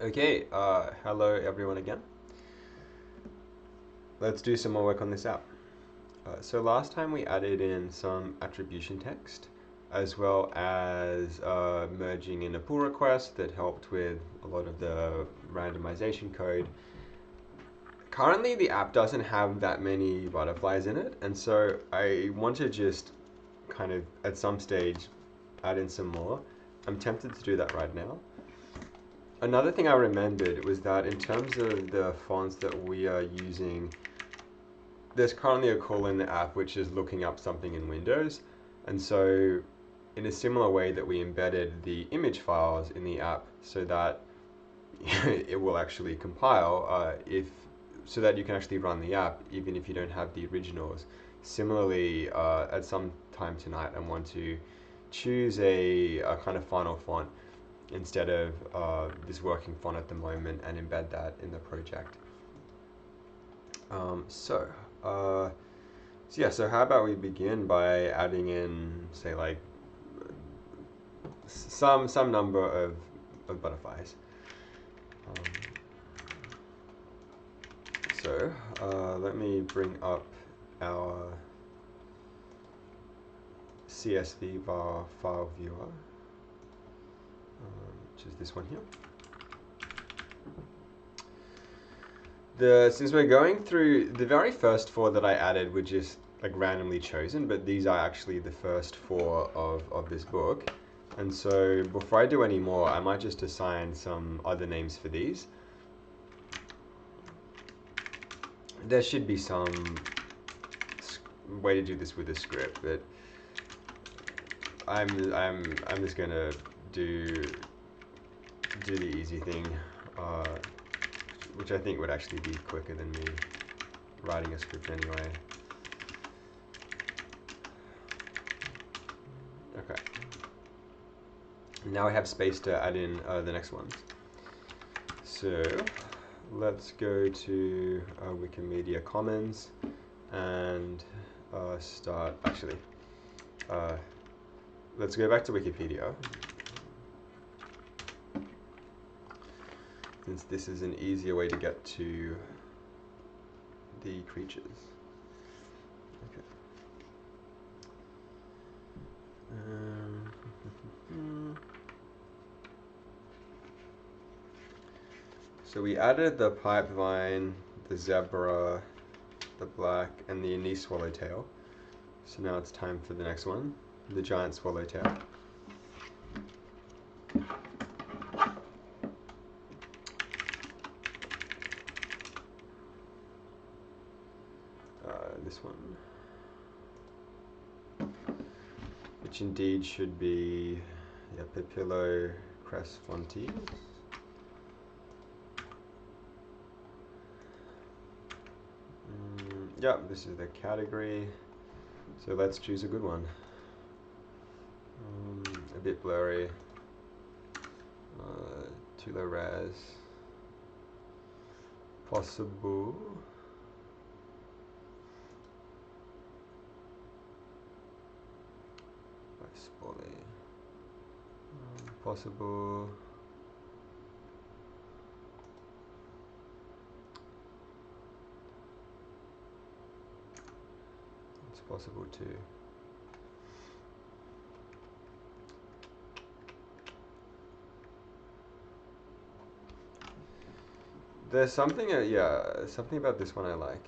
Okay, hello everyone again. Let's do some more work on this app. So last time we added in some attribution text as well as merging in a pull request that helped with a lot of the randomization code. Currently the app doesn't have that many butterflies in it, and so I want to just kind of at some stage add in some more. I'm tempted to do that right now. Another thing I remembered was that in terms of the fonts that we are using, there's currently a call in the app which is looking up something in Windows, and so in a similar way that we embedded the image files in the app so that it will actually compile so that you can actually run the app even if you don't have the originals. Similarly, at some time tonight I want to choose a kind of final font instead of this working font at the moment and embed that in the project. So how about we begin by adding in, say, like some number of butterflies. Let me bring up our CSV bar file viewer, which is this one here. Since we're going through, the very first four that I added were just like randomly chosen, but these are actually the first four of this book. And so before I do any more, I might just assign some other names for these. There should be some way to do this with a script, but I'm just gonna do the easy thing, which I think would actually be quicker than me writing a script anyway. Okay. Now I have space to add in the next ones. So let's go to Wikimedia Commons and start. Actually, let's go back to Wikipedia, since this is an easier way to get to the creatures. Okay. So we added the pipevine, the zebra, the black, and the anise swallowtail. So now it's time for the next one, the giant swallowtail. This one, which indeed should be Papillo cresfontes. Yep, this is the category. So let's choose a good one. A bit blurry. Too low res. Possible. Possible. It's possible too. There's something, something about this one I like.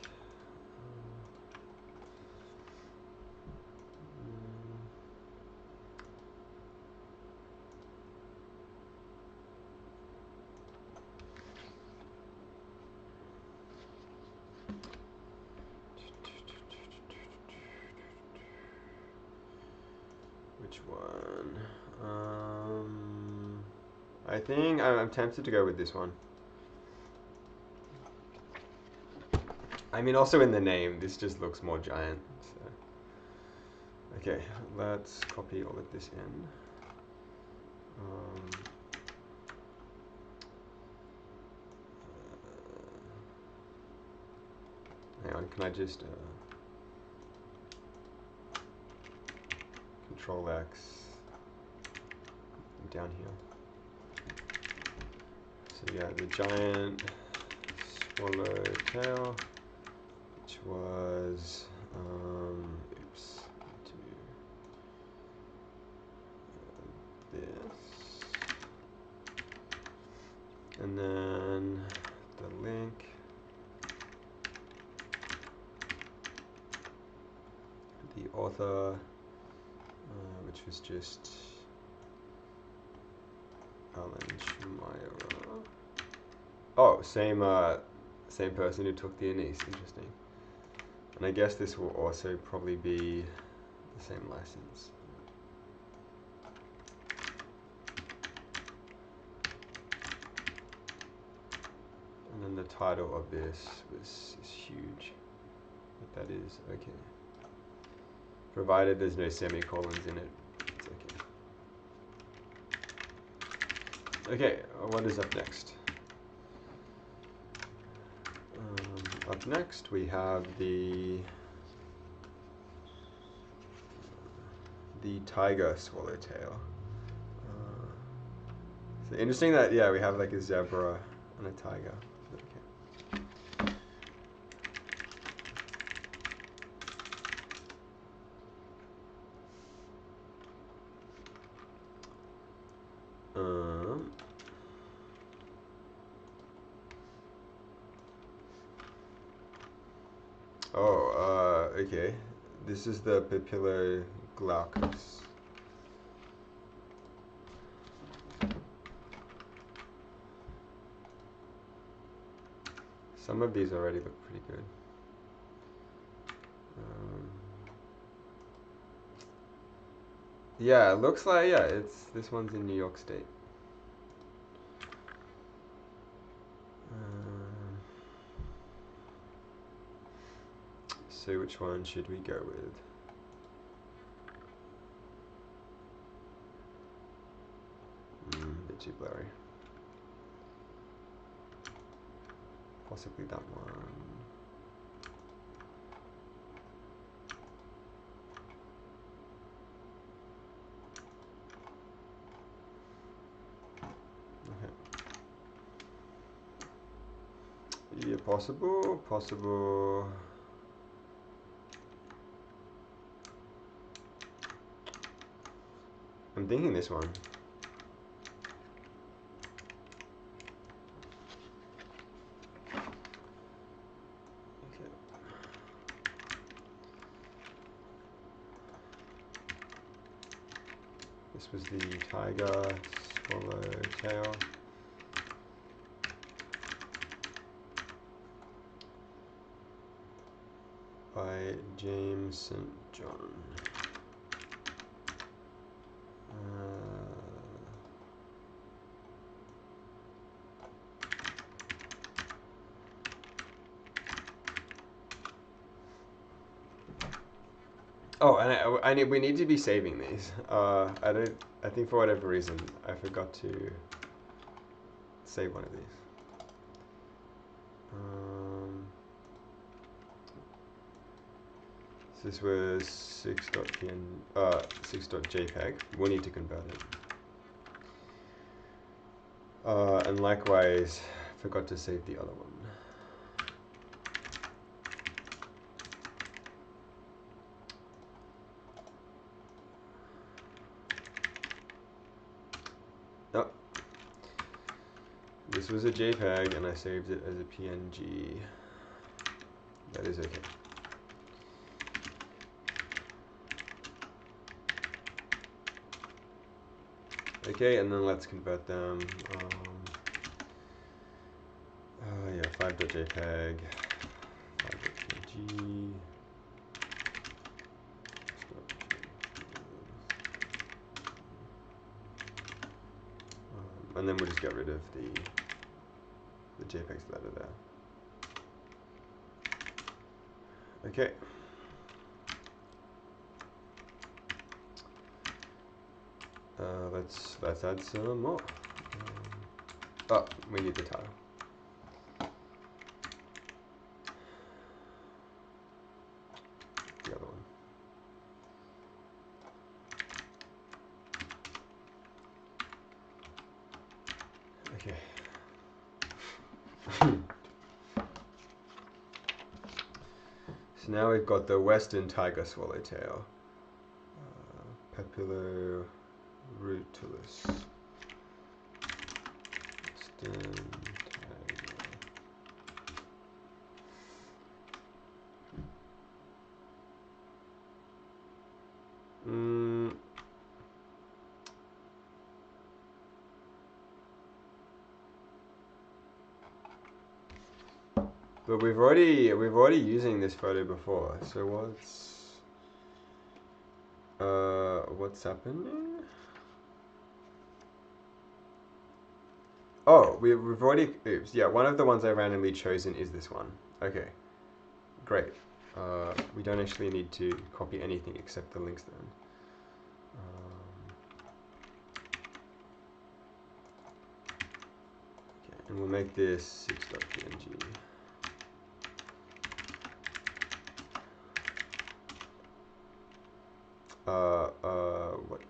Which one? I think I'm tempted to go with this one. I mean, also in the name, this just looks more giant. So. Okay, let's copy all of this in. Hang on, can I just Control X down here? So yeah, the giant swallowtail, which was oops, this, and then the link, the author, which was just Alan Schmeier. Oh, same person who took the Anise. Interesting. And I guess this will also probably be the same license. And then the title of this is huge. But that is okay. Provided there's no semicolons in it, it's okay. Okay, what is up next? Up next we have the tiger swallowtail. So interesting that, yeah, we have like a zebra and a tiger. Okay. Okay. This is the Papilloglaucus. Some of these already look pretty good. Yeah, it looks like, yeah, this one's in New York State. So which one should we go with? A bit too blurry. Possibly that one. Okay. Yeah, possible. I'm thinking this one. This was the tiger swallowtail. By James St. John. Oh, and we need to be saving these. I think for whatever reason I forgot to save one of these. So this was 6.jpg. We'll need to convert it. And likewise, forgot to save the other one. Oh. This was a JPEG and I saved it as a PNG. That is okay. Okay, and then let's convert them. Yeah, 5.jpg, 5.png. And then we'll just get rid of the JPEGs that are there. Okay. Let's add some more. Oh, we need the title. The other one. Okay. So now we've got the western tiger swallowtail, Papilio rutulus. Western tiger. But we've already using this photo before. So what's happening? Oh, we've already, oops, yeah, one of the ones I randomly chosen is this one. Okay, great. We don't actually need to copy anything except the links then. Okay, and we'll make this 6.png. What?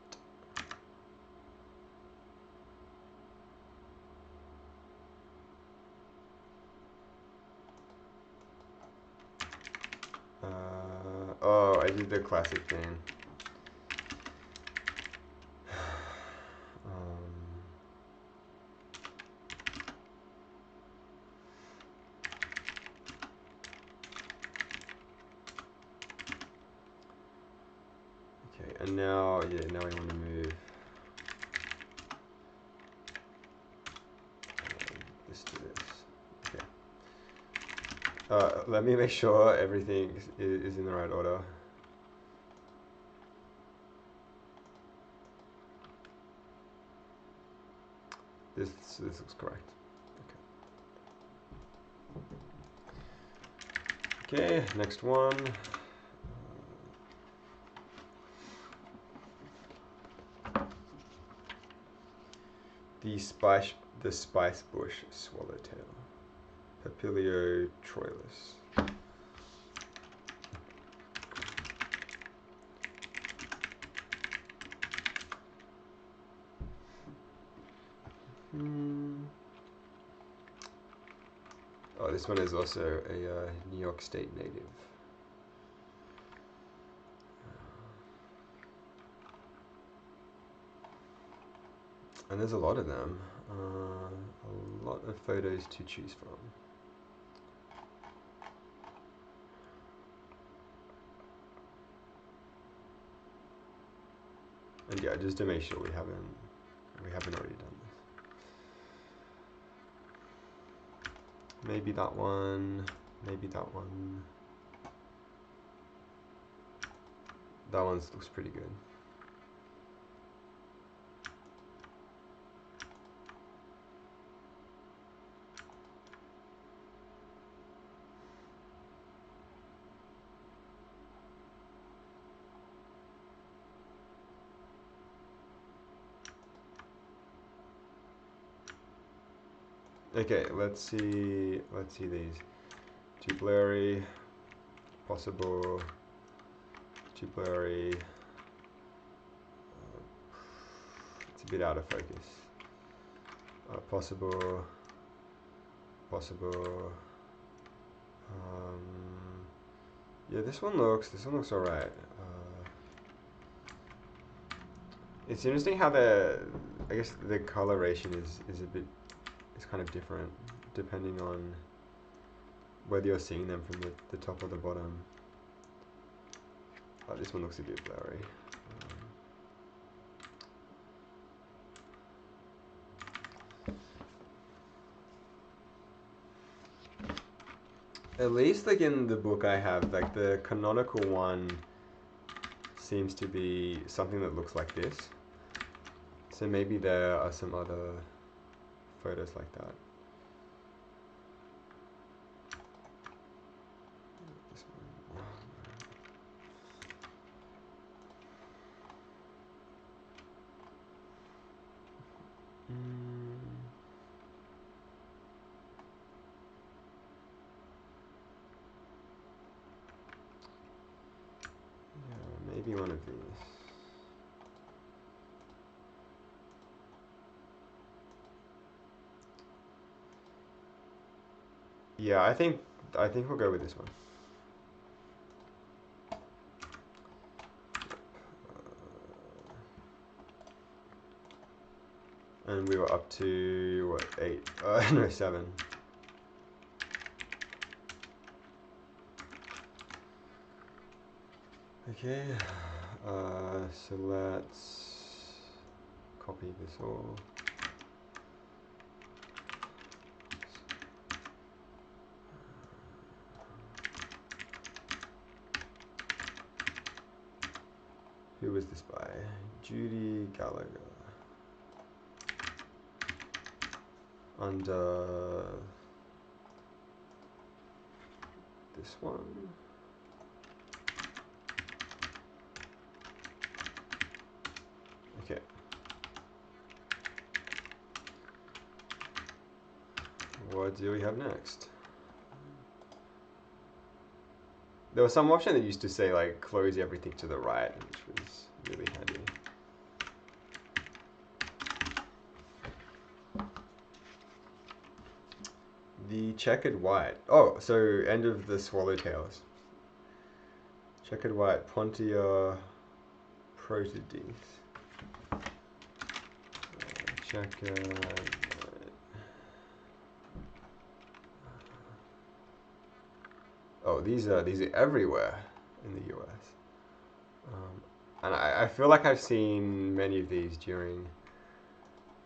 Oh, I did the classic thing. Okay, and now, yeah, now we want to move this to this. Okay. Let me make sure everything is in the right order. This looks correct. Okay. Okay, next one. The spice bush swallowtail, Papilio troilus. Oh, this one is also a New York State native. And there's a lot of them. A lot of photos to choose from. And yeah, just to make sure we haven't already done this. Maybe that one. Maybe that one. That one looks pretty good. Okay, let's see these. Too blurry, possible, too blurry. It's a bit out of focus. Possible. Yeah, this one looks alright. It's interesting how I guess the coloration is a bit, it's kind of different depending on whether you're seeing them from the top or the bottom. Oh, this one looks a bit blurry. At least like in the book I have, like the canonical one seems to be something that looks like this. So maybe there are some other photos like that. This one. Yeah, maybe one of these. Yeah, I think we'll go with this one. And we were up to what, 8? No, 7. Okay, so let's copy this all. Who was this by? Judy Gallagher. Under this one. Okay. What do we have next? There was some option that used to say like close everything to the right, which was really handy. The checkered white. Oh, so end of the swallowtails. Checkered white, Pontia protides. Checkered white. Oh, these are everywhere in the US. And I feel like I've seen many of these during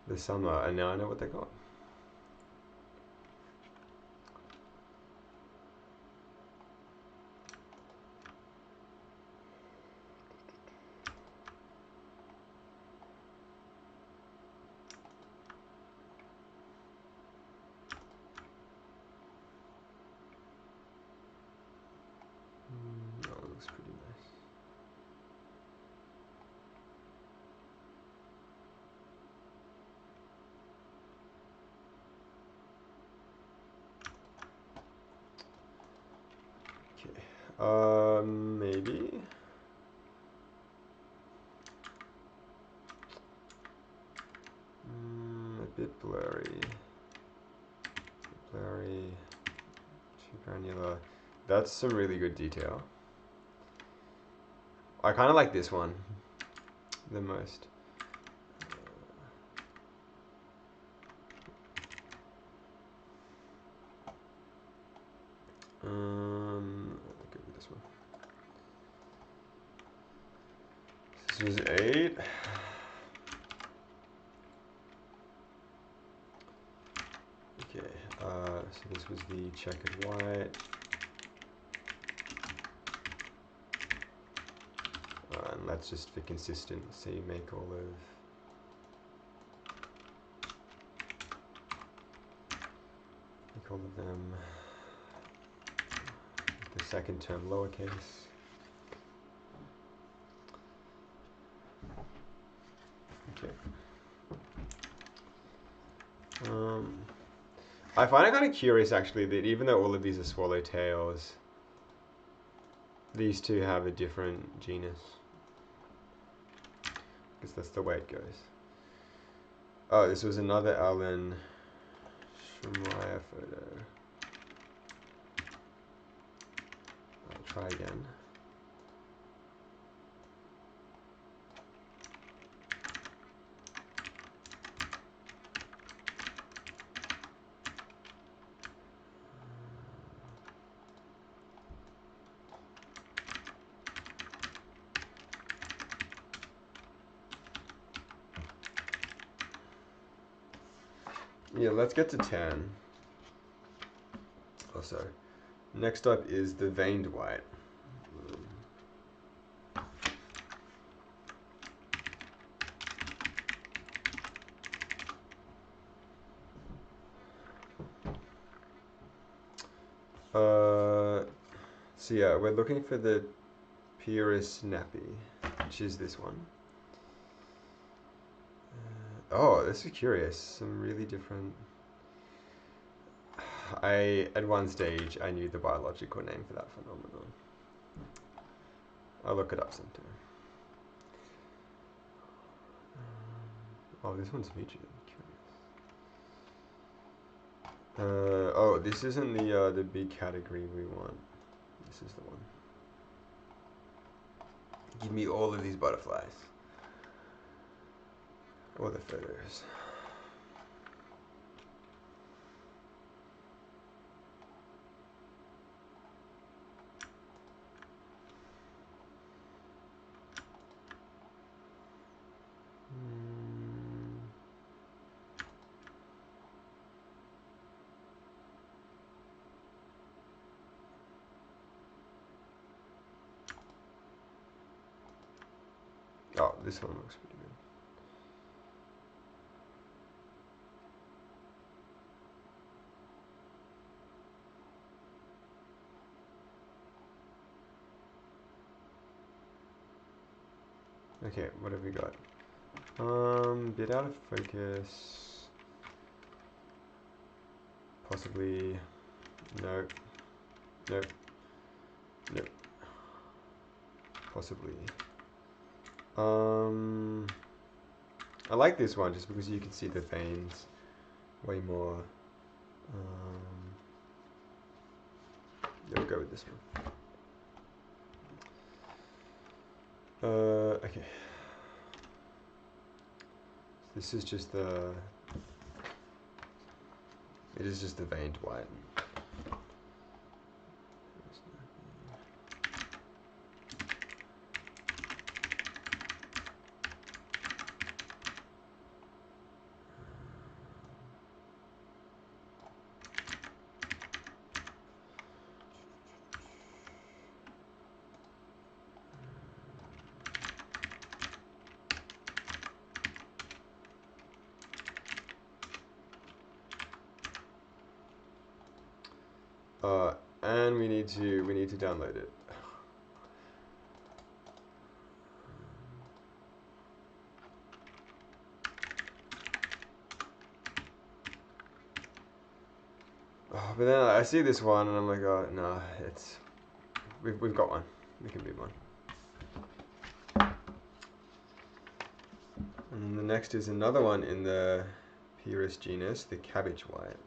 the summer, and now I know what they're called. That looks pretty nice. Okay, maybe. A bit blurry. Blurry. Too granular. That's some really good detail. I kind of like this one the most. I'll go with this one. This was 8. Okay, so this was the checkered white. And that's just for consistency, make all of them the second term lowercase. Okay. I find it kind of curious actually that even though all of these are swallowtails, these two have a different genus. Because that's the way it goes. Oh, this was another Alan Schreier photo. I'll try again. Yeah, let's get to 10. Oh, sorry. Next up is the veined white. So yeah, we're looking for the Pyrrhus nappy, which is this one. Oh, this is curious. Some really different. At one stage, I knew the biological name for that phenomenon. I'll look it up sometime. Oh, this one's mutually curious. Oh, this isn't the big category we want. This is the one. Give me all of these butterflies. Or the photos. Oh, this one looks pretty good. Okay, what have we got? Bit out of focus. Possibly. Nope. Nope. Nope. Possibly. I like this one just because you can see the veins way more. Yeah, we'll go with this one. Okay. This is just the. It is just the veined white. And we need to download it. Oh, but then I see this one and I'm like, oh no, we've got one. We can move on. And the next is another one in the Pyrus genus, the cabbage white.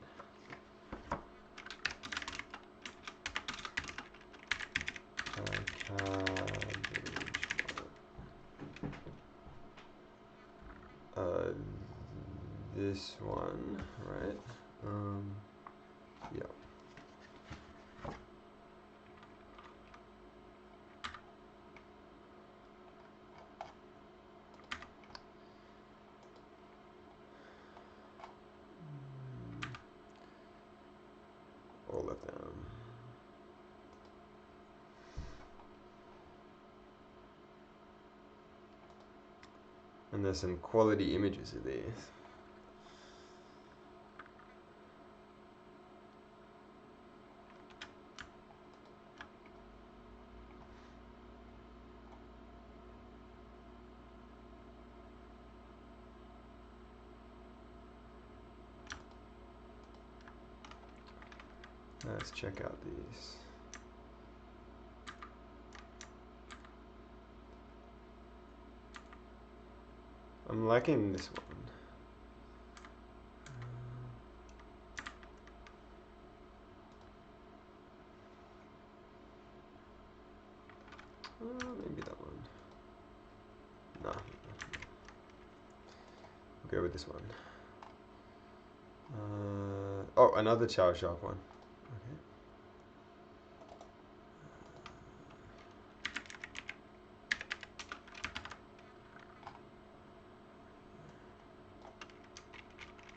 This one, right? Yeah. All of them. And there's some quality images of these. Let's check out these. I'm liking this one. Maybe that one. No. We'll go with this one. Oh, another Chow Sharp one. Okay.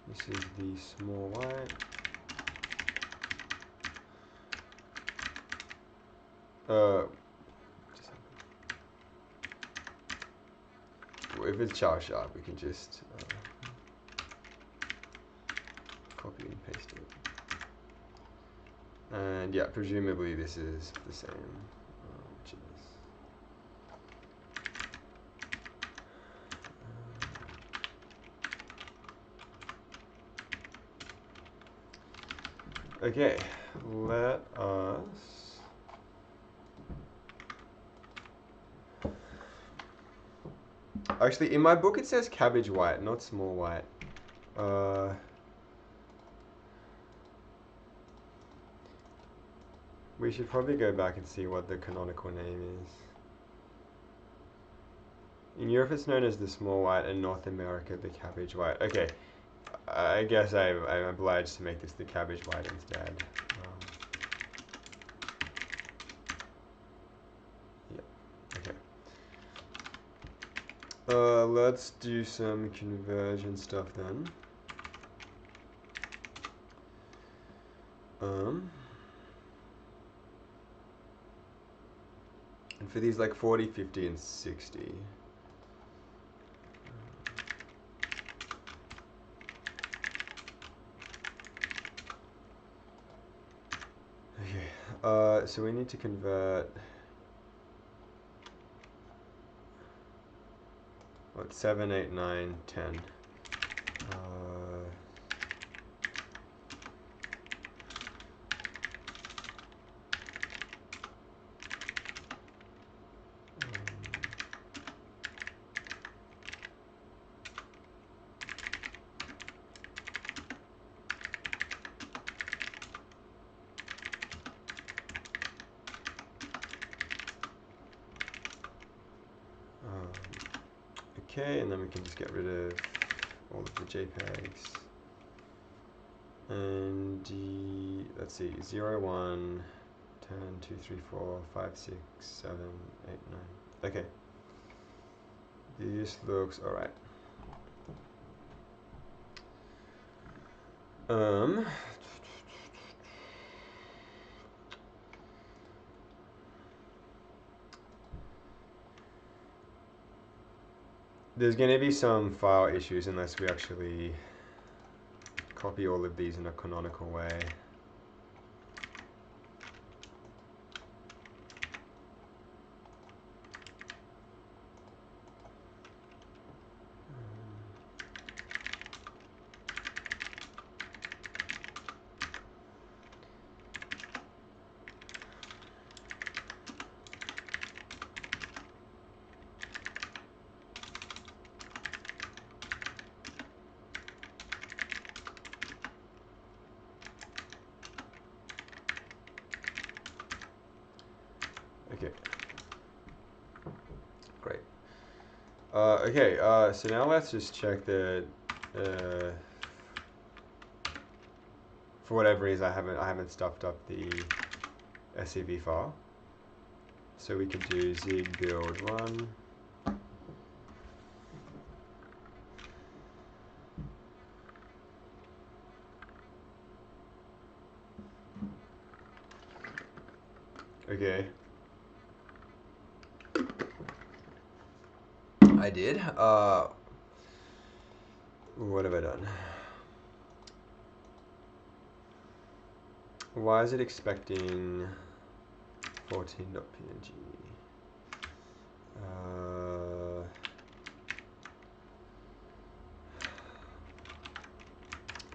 This is the small white. If it's Chow Sharp, we can just copy and paste it. And yeah, presumably this is the same. Which is okay, let us actually, in my book it says cabbage white, not small white. We should probably go back and see what the canonical name is. In Europe it's known as the small white, and North America the cabbage white. Okay, I guess I'm obliged to make this the cabbage white instead. Yeah, okay. Let's do some conversion stuff then. And for these like 40, 50, and 60. Okay, so we need to convert, what, 7, 8, 9, 10. Okay, and then we can just get rid of all of the JPEGs. And let's see, 0, 1, 10, 2, 3, 4, 5, 6, 7, 8, 9. Okay. This looks alright. There's going to be some file issues unless we actually copy all of these in a canonical way. Okay. Great. Okay, so now let's just check that for whatever reason I haven't stuffed up the SCV file. So we could do zig build 1. Okay. I did. What have I done? Why is it expecting 14.png?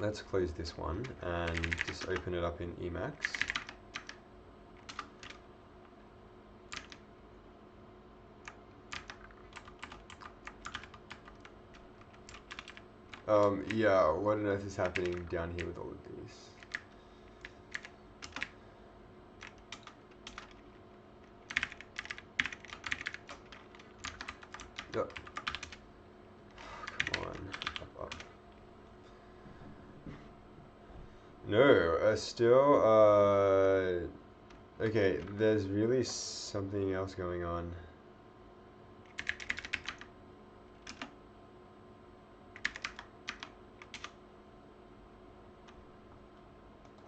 Let's close this one and just open it up in Emacs. Yeah, what on earth is happening down here with all of these? Yep. Come on, up. No, still, okay, there's really something else going on.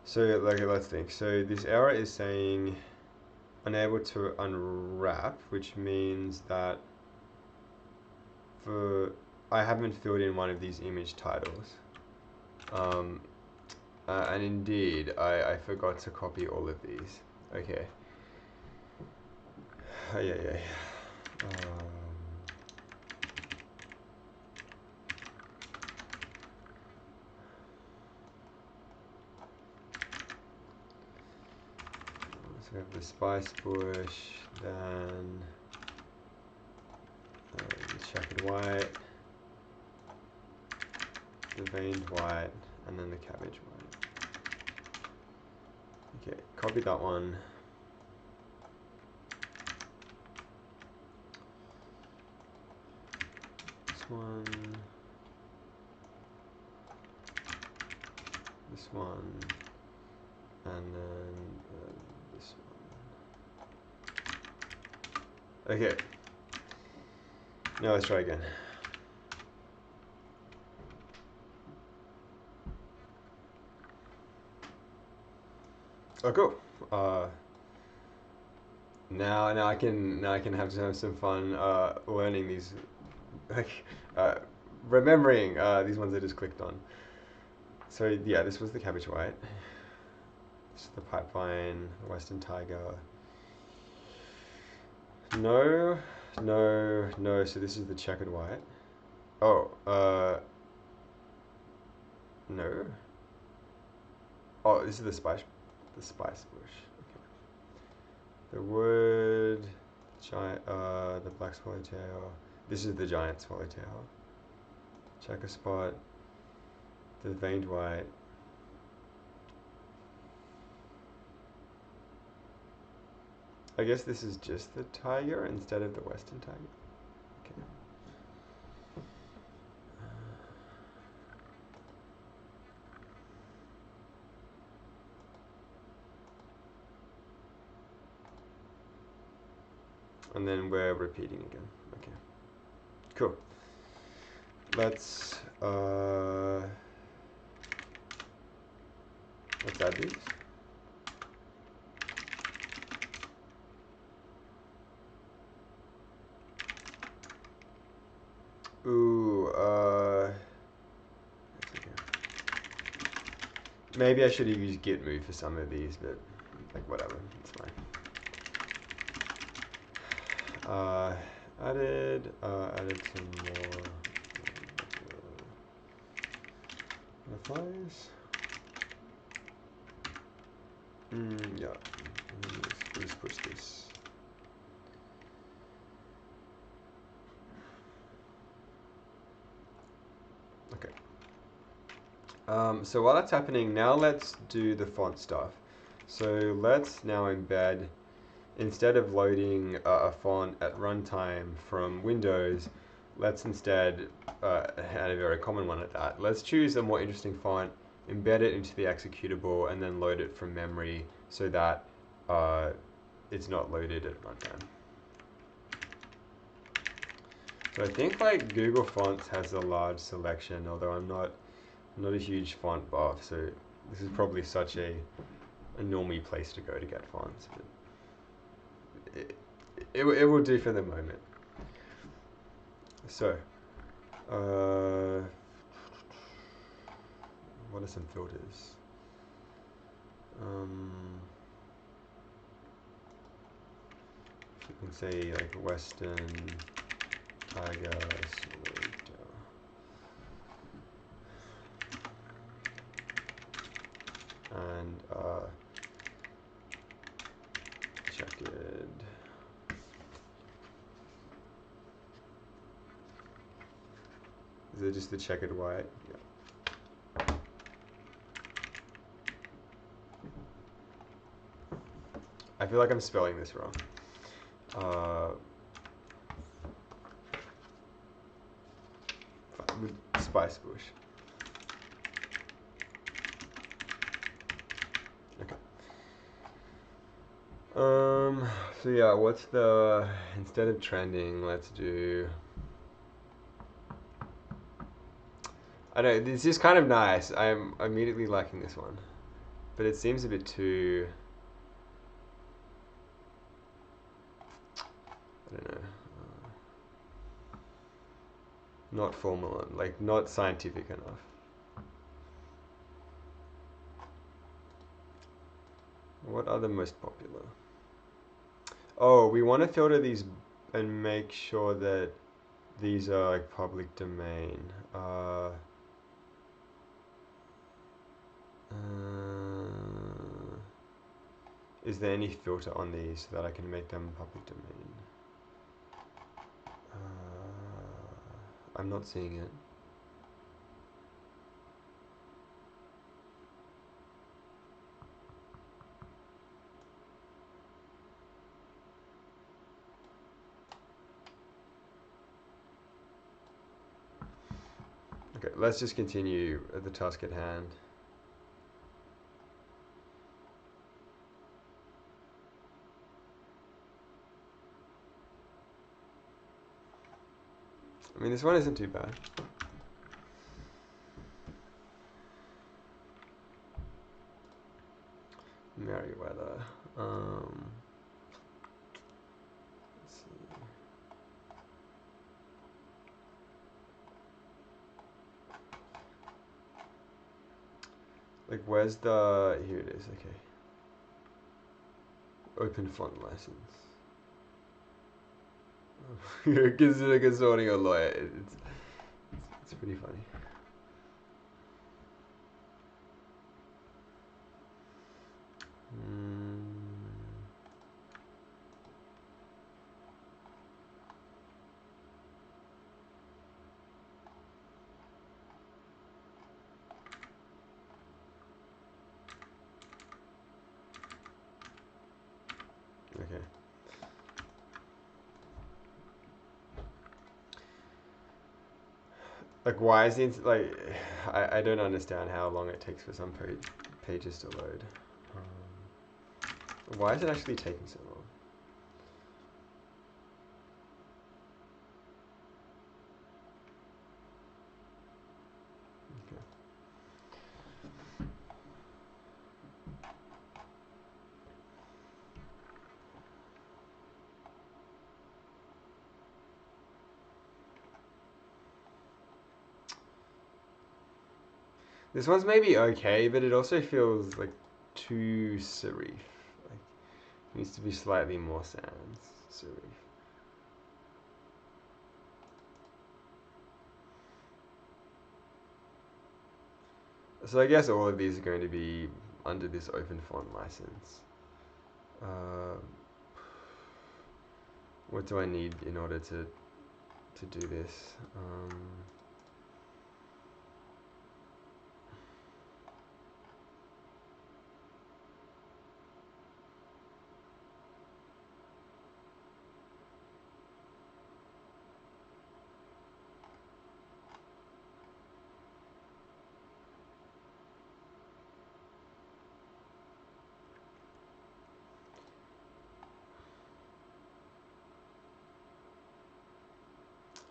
So, okay, let's think. So this error is saying unable to unwrap, which means that I haven't filled in one of these image titles. And indeed, I forgot to copy all of these. Okay. Yeah. So we have the spice bush, then the checkered white, the veined white, and then the cabbage white. Okay, copy that one. one, this one, and then this one. Okay. Now let's try again. Oh, cool. Now I can have some fun learning these, like remembering these ones I just clicked on. So yeah, this was the cabbage white. This is the pipeline, the Western Tiger. No. So this is the checkered white. Oh, no. Oh, this is the spice bush. Okay. The wood, giant, the black swallowtail. This is the giant swallowtail. Checker spot. The veined white. I guess this is just the tiger instead of the Western tiger. Okay. And then we're repeating again. Okay. Cool. Let's add these. Ooh, maybe I should have used git move for some of these, but like whatever, it's fine. Added some more flies. Yeah. Let's push this. Okay. So while that's happening, now let's do the font stuff. So let's now embed, instead of loading a font at runtime from Windows, let's instead, and a very common one at that, let's choose a more interesting font, embed it into the executable, and then load it from memory so that it's not loaded at runtime. So I think like Google Fonts has a large selection, although I'm not a huge font buff, so this is probably such a normie place to go to get fonts, but it will do for the moment. So, what are some filters? You can say like Western Tiger Swallowtail. And checkered. Is it just the checkered white? Yeah. I feel like I'm spelling this wrong. Spice bush. Okay. So yeah, what's the, instead of trending, let's do, I know, this is kind of nice. I'm immediately liking this one. But it seems a bit too, I don't know, not formal, like not scientific enough. What are the most popular? Oh, we want to filter these and make sure that these are like public domain. Is there any filter on these so that I can make them public domain? I'm not seeing it. let's just continue at the task at hand. I mean, this one isn't too bad. Merriweather. Let's see. Like, where's the... Here it is, okay. Open font license. You're considered consulting a lawyer. It's pretty funny. Okay. Like, why is it like? I don't understand how long it takes for some pages to load. Why is it actually taking so long? Okay. This one's maybe okay, but it also feels like too serif. Like, it needs to be slightly more sans serif. So I guess all of these are going to be under this open font license. What do I need in order to do this?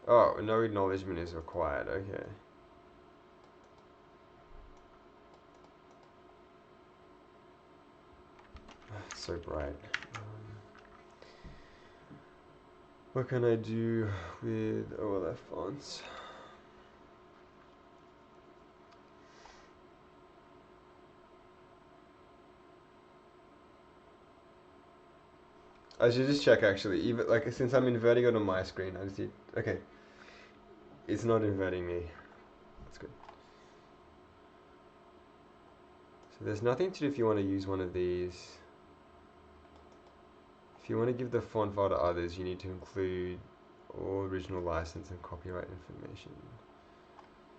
Oh, no acknowledgement is required. Okay. So bright. What can I do with OLF fonts? I should just check actually. Even like since I'm inverting it on my screen, I just need. Okay. It's not inverting me. That's good. So there's nothing to do if you want to use one of these. If you want to give the font file to others, you need to include all original license and copyright information.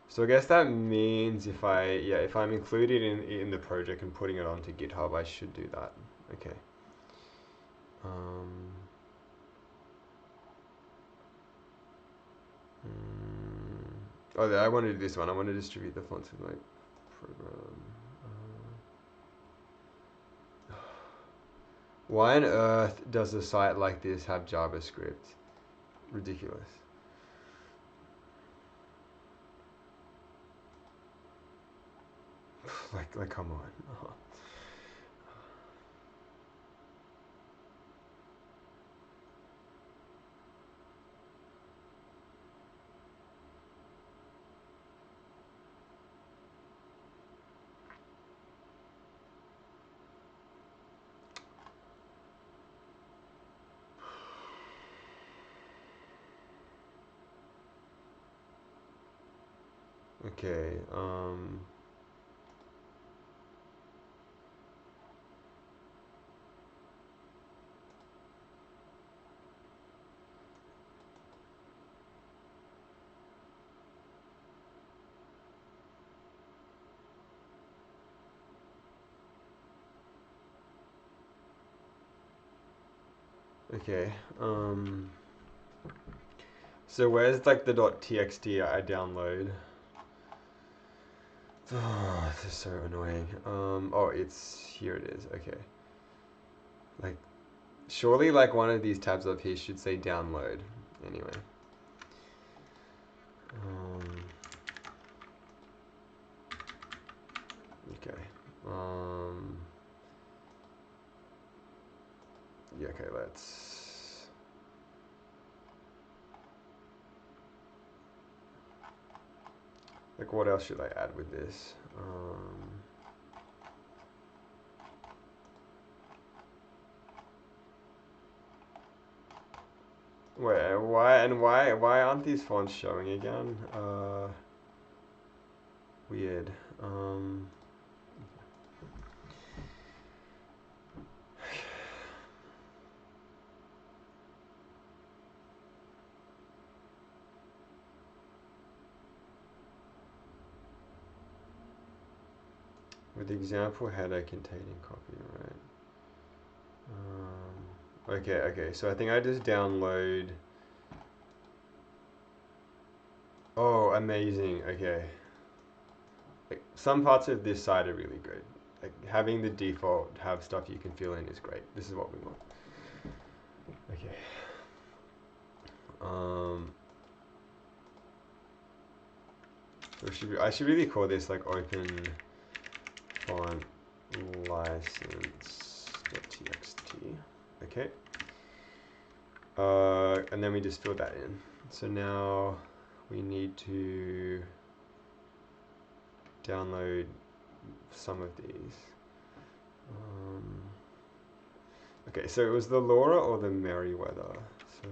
So I guess that means if I'm included in the project and putting it onto GitHub, I should do that. Okay. Oh, I want to do this one. I want to distribute the fonts with my program. Why on earth does a site like this have JavaScript? Ridiculous. Like, come on. Okay, okay, so where's like the .txt I download? Oh, this is so annoying. Oh, here it is. Okay. Like, surely like one of these tabs up here should say download. Anyway. Okay. Yeah, okay, let's... Like, what else should I add with this? Wait, why aren't these fonts showing again? Weird. With the example header containing copyright. Okay, so I think I just download. Oh, amazing. Okay. Like, some parts of this site are really good. Like having the default have stuff you can fill in is great. This is what we want. Okay. So I should really call this like open font license.txt. Okay. And then we just fill that in. So now we need to download some of these. Okay, so it was the Laura or the Merriweather. So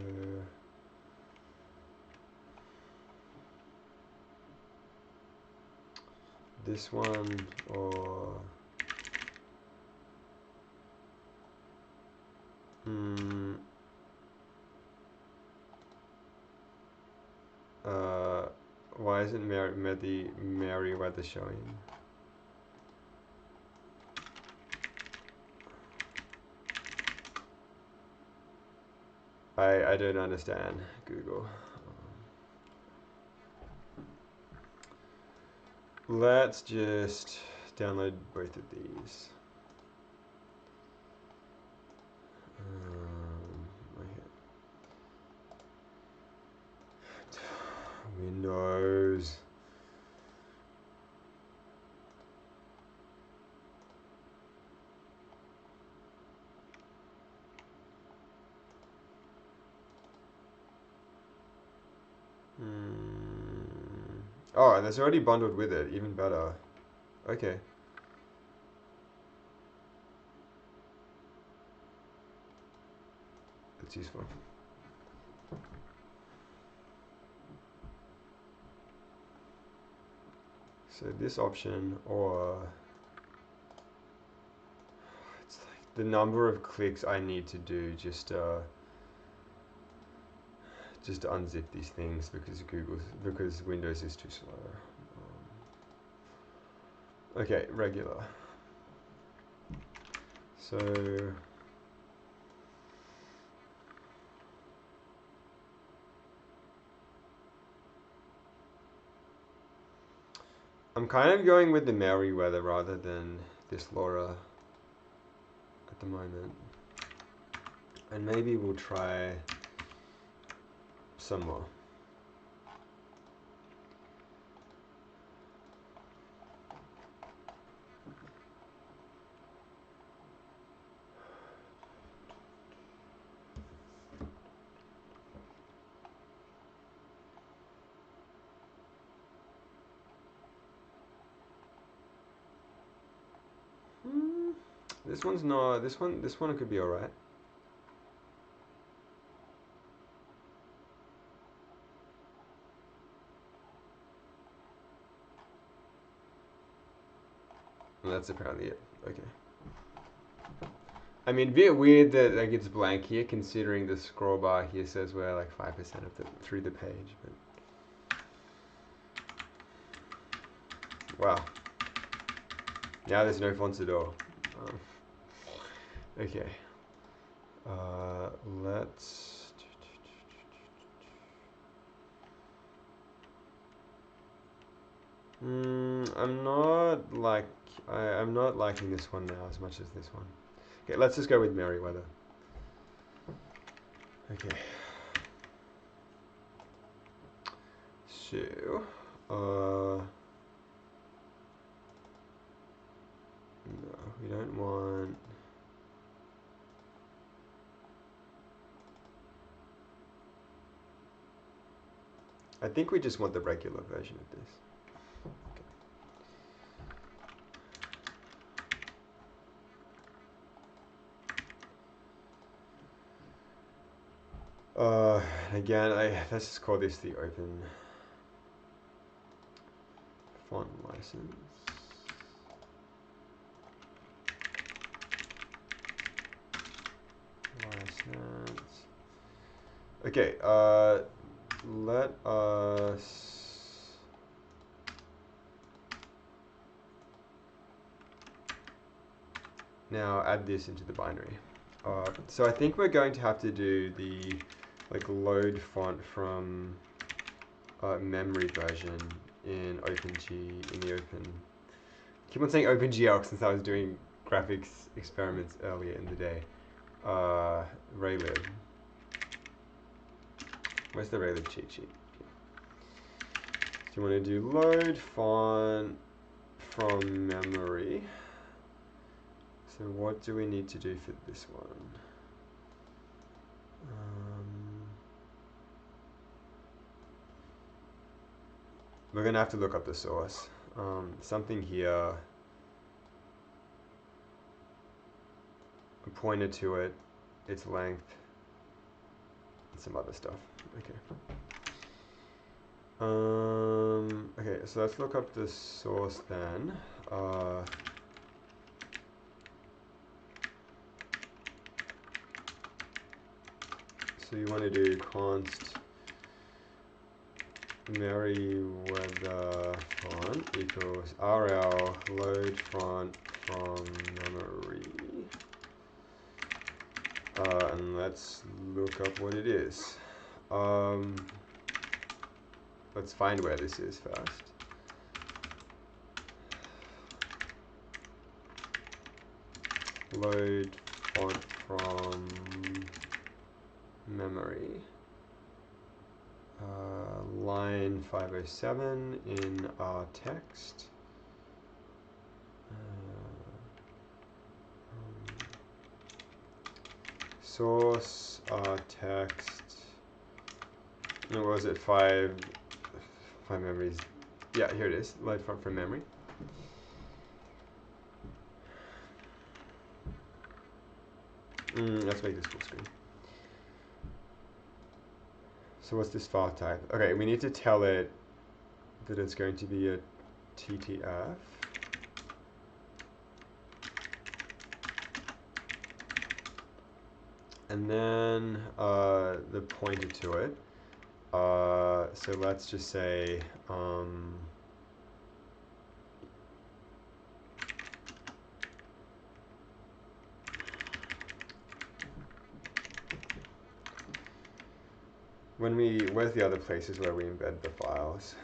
this one or why isn't Merriweather showing? I don't understand Google. Let's just download both of these. Windows. Oh, and it's already bundled with it. Even better. Okay. That's useful. So this option, or it's like the number of clicks I need to do just to unzip these things because Windows is too slow. Okay, regular. So I'm kind of going with the Merriweather rather than this Laura at the moment. And maybe we'll try some more. This one's not. This one could be alright. Well, that's apparently it. Okay. I mean, a bit weird that like it's blank here, considering the scroll bar here says we're like 5% of through the page. But wow. Now there's no fonts at all. Okay. Let's. I'm not like I'm not liking this one now as much as this one. Okay, let's just go with Merryweather. Okay. So, no, we don't want. I think we just want the regular version of this. Again, let's just call this the open font license. Okay, let us now add this into the binary. So I think we're going to have to do the load font from memory version in OpenG in the open. I keep on saying OpenGL since I was doing graphics experiments earlier in the day. Raylib. Where's the Raylib cheat sheet? So you want to do load font from memory. So what do we need to do for this one? We're going to have to look up the source. Something here, a pointer to it, its length, and some other stuff. Okay. Okay, so let's look up the source then. So you want to do const Merryweather font equals rl load font from memory. And let's look up what it is. Let's find where this is first. Load font from memory. Line 507 in our text. Source text. What was it? Five memories. Yeah, here it is. Load font from memory. Let's make this full screen. So what's this file type? Okay, we need to tell it that it's going to be a TTF. And then the pointer to it. So let's just say where's the other places where we embed the files?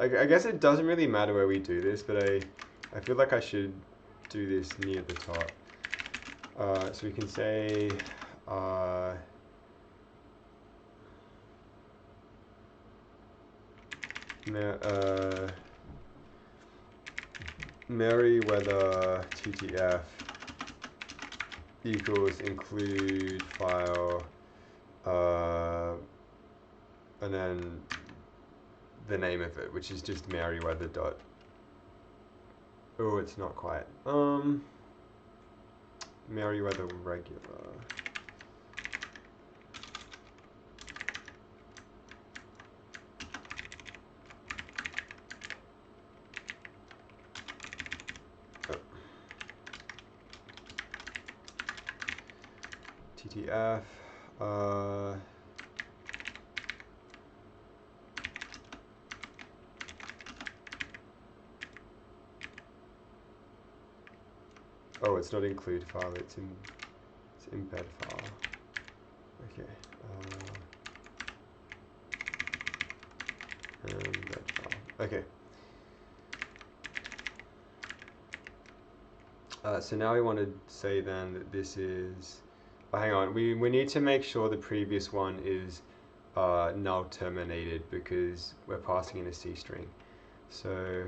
I guess it doesn't really matter where we do this, but I feel like I should do this near the top. So we can say Merryweather TTF equals include file, and then the name of it, which is just Merryweather dot. Oh, it's not quite. Merryweather regular. TTF. Oh, it's not include file. It's embed file. Okay. Embed file. Okay. So now we want to say then that this is. Oh, hang on. We need to make sure the previous one is null terminated because we're passing in a C string. So.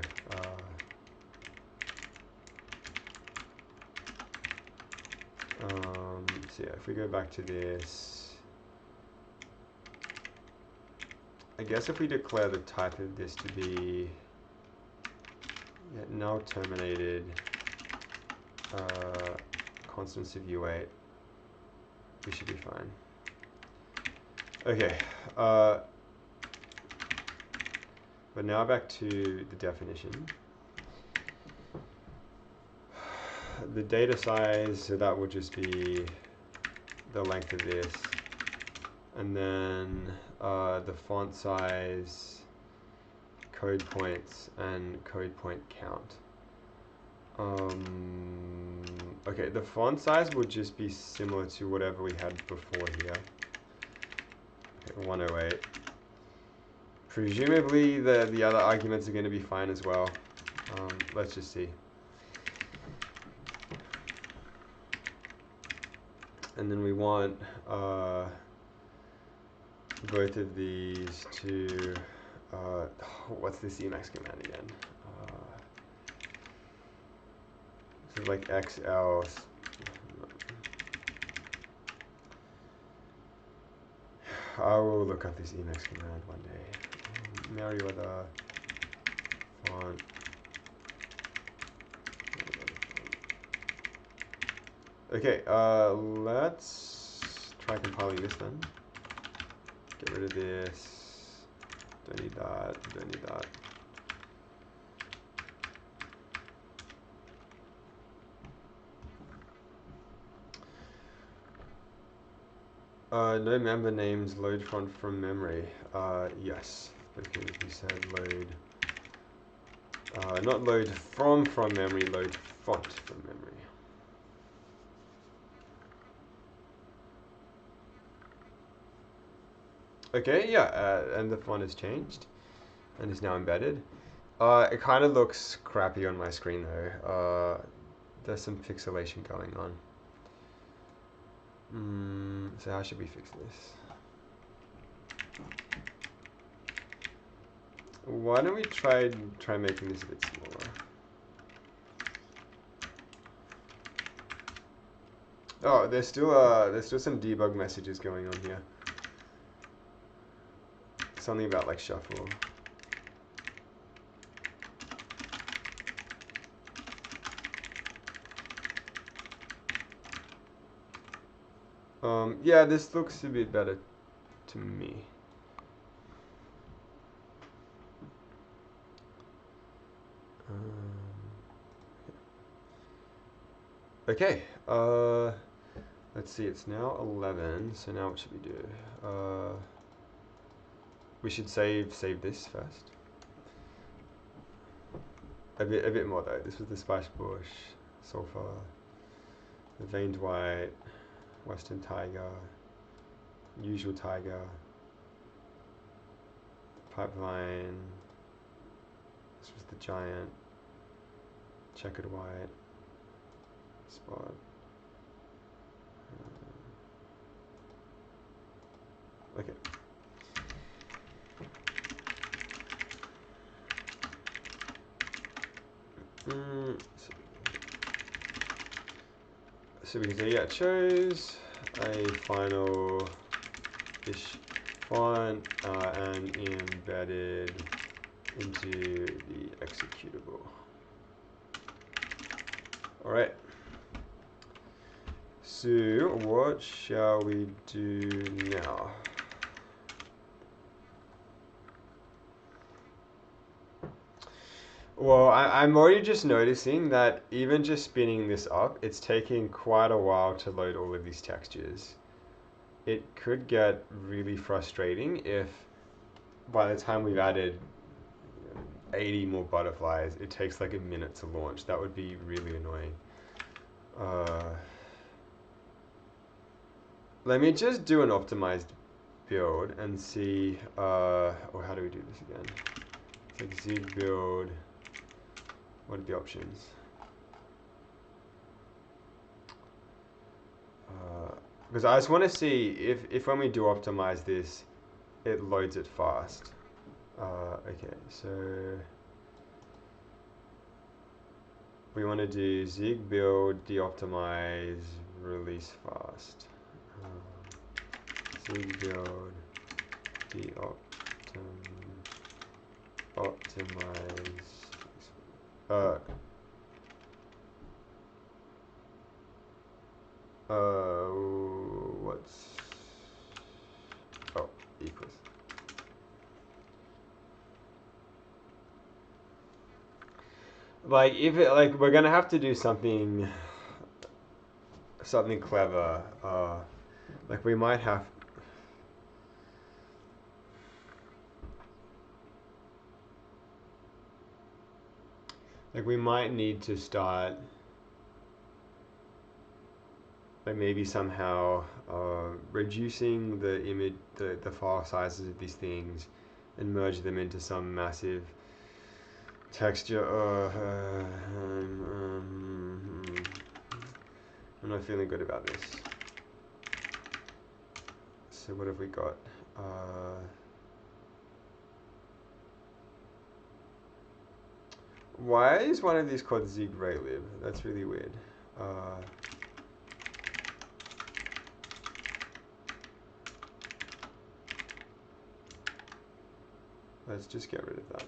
So yeah, if we go back to this, I guess if we declare the type of this to be null terminated constants of U8, we should be fine. Okay, but now back to the definition. The data size, so that would just be the length of this, and then the font size, code points, and code point count. Okay, the font size would just be similar to whatever we had before here. Okay, 108. Presumably the other arguments are going to be fine as well. Let's just see. And then we want both of these to, what's this Emacs command again? This is like XL. I will look up this Emacs command one day. Meriwether font. Okay, let's try compiling this then. Get rid of this. Don't need that. Don't need that. No member names load font from memory. Yes, because we said load. Not load from memory, load font from memory. Okay, yeah, and the font has changed and is now embedded. It kind of looks crappy on my screen though. There's some pixelation going on. So how should we fix this? Why don't we try making this a bit smaller? Oh, there's still some debug messages going on here. Something about like shuffle. Yeah, this looks a bit better to me. Okay, let's see, it's now 11, so now what should we do? We should save this first. A bit more though. This was the splash bush, sulfur, the veined white, western tiger, usual tiger, pipeline. This was the giant, checkered white, spot. Okay. So we can say, yeah, chose a final-ish font and embedded into the executable. All right. So what shall we do now? Well, I'm already just noticing that even just spinning this up, it's taking quite a while to load all of these textures. It could get really frustrating if by the time we've added 80 more butterflies, it takes like a minute to launch. That would be really annoying. let me just do an optimized build and see, or how do we do this again? It's like zig build, what are the options? Because I just want to see if when we do optimize this, it loads it fast. Okay, so we want to do zig build, deoptimize, release fast. Zig build, optimize. What's equals. Like if it, like we're gonna have to do something clever. Like we might have. Like we might need to start. Like maybe somehow reducing the image, the file sizes of these things, and merge them into some massive texture. I'm not feeling good about this. So what have we got? Why is one of these called zig raylib? That's really weird. Let's just get rid of that.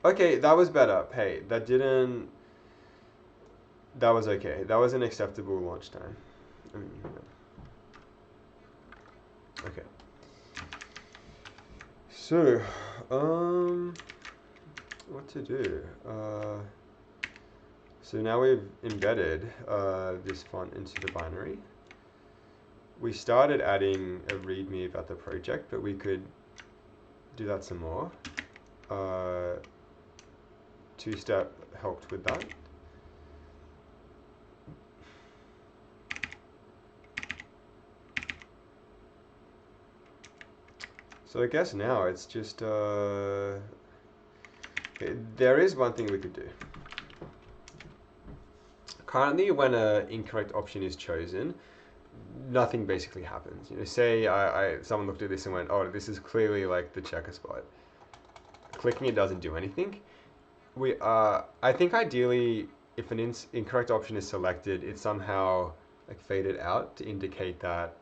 Okay, that was better. Hey, that was okay. That was an acceptable launch time. I mean, okay. So, what to do? So now we've embedded this font into the binary. We started adding a README about the project, but we could do that some more. Two-step helped with that. So I guess now it's just, there is one thing we could do. Currently, when an incorrect option is chosen, nothing basically happens. You know, say someone looked at this and went, oh, this is clearly like the checker spot. Clicking it doesn't do anything. I think ideally, if an incorrect option is selected, it's somehow like faded out to indicate that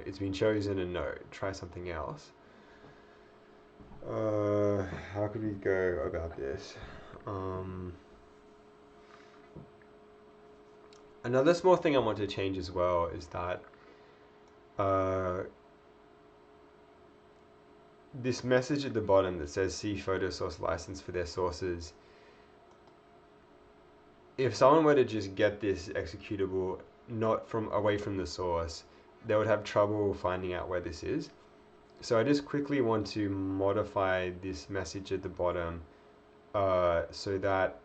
it's been chosen and no, try something else. How could we go about this? Another small thing I want to change as well is that this message at the bottom that says see photo source license for their sources. If someone were to just get this executable not from away from the source, they would have trouble finding out where this is. So I just quickly want to modify this message at the bottom so that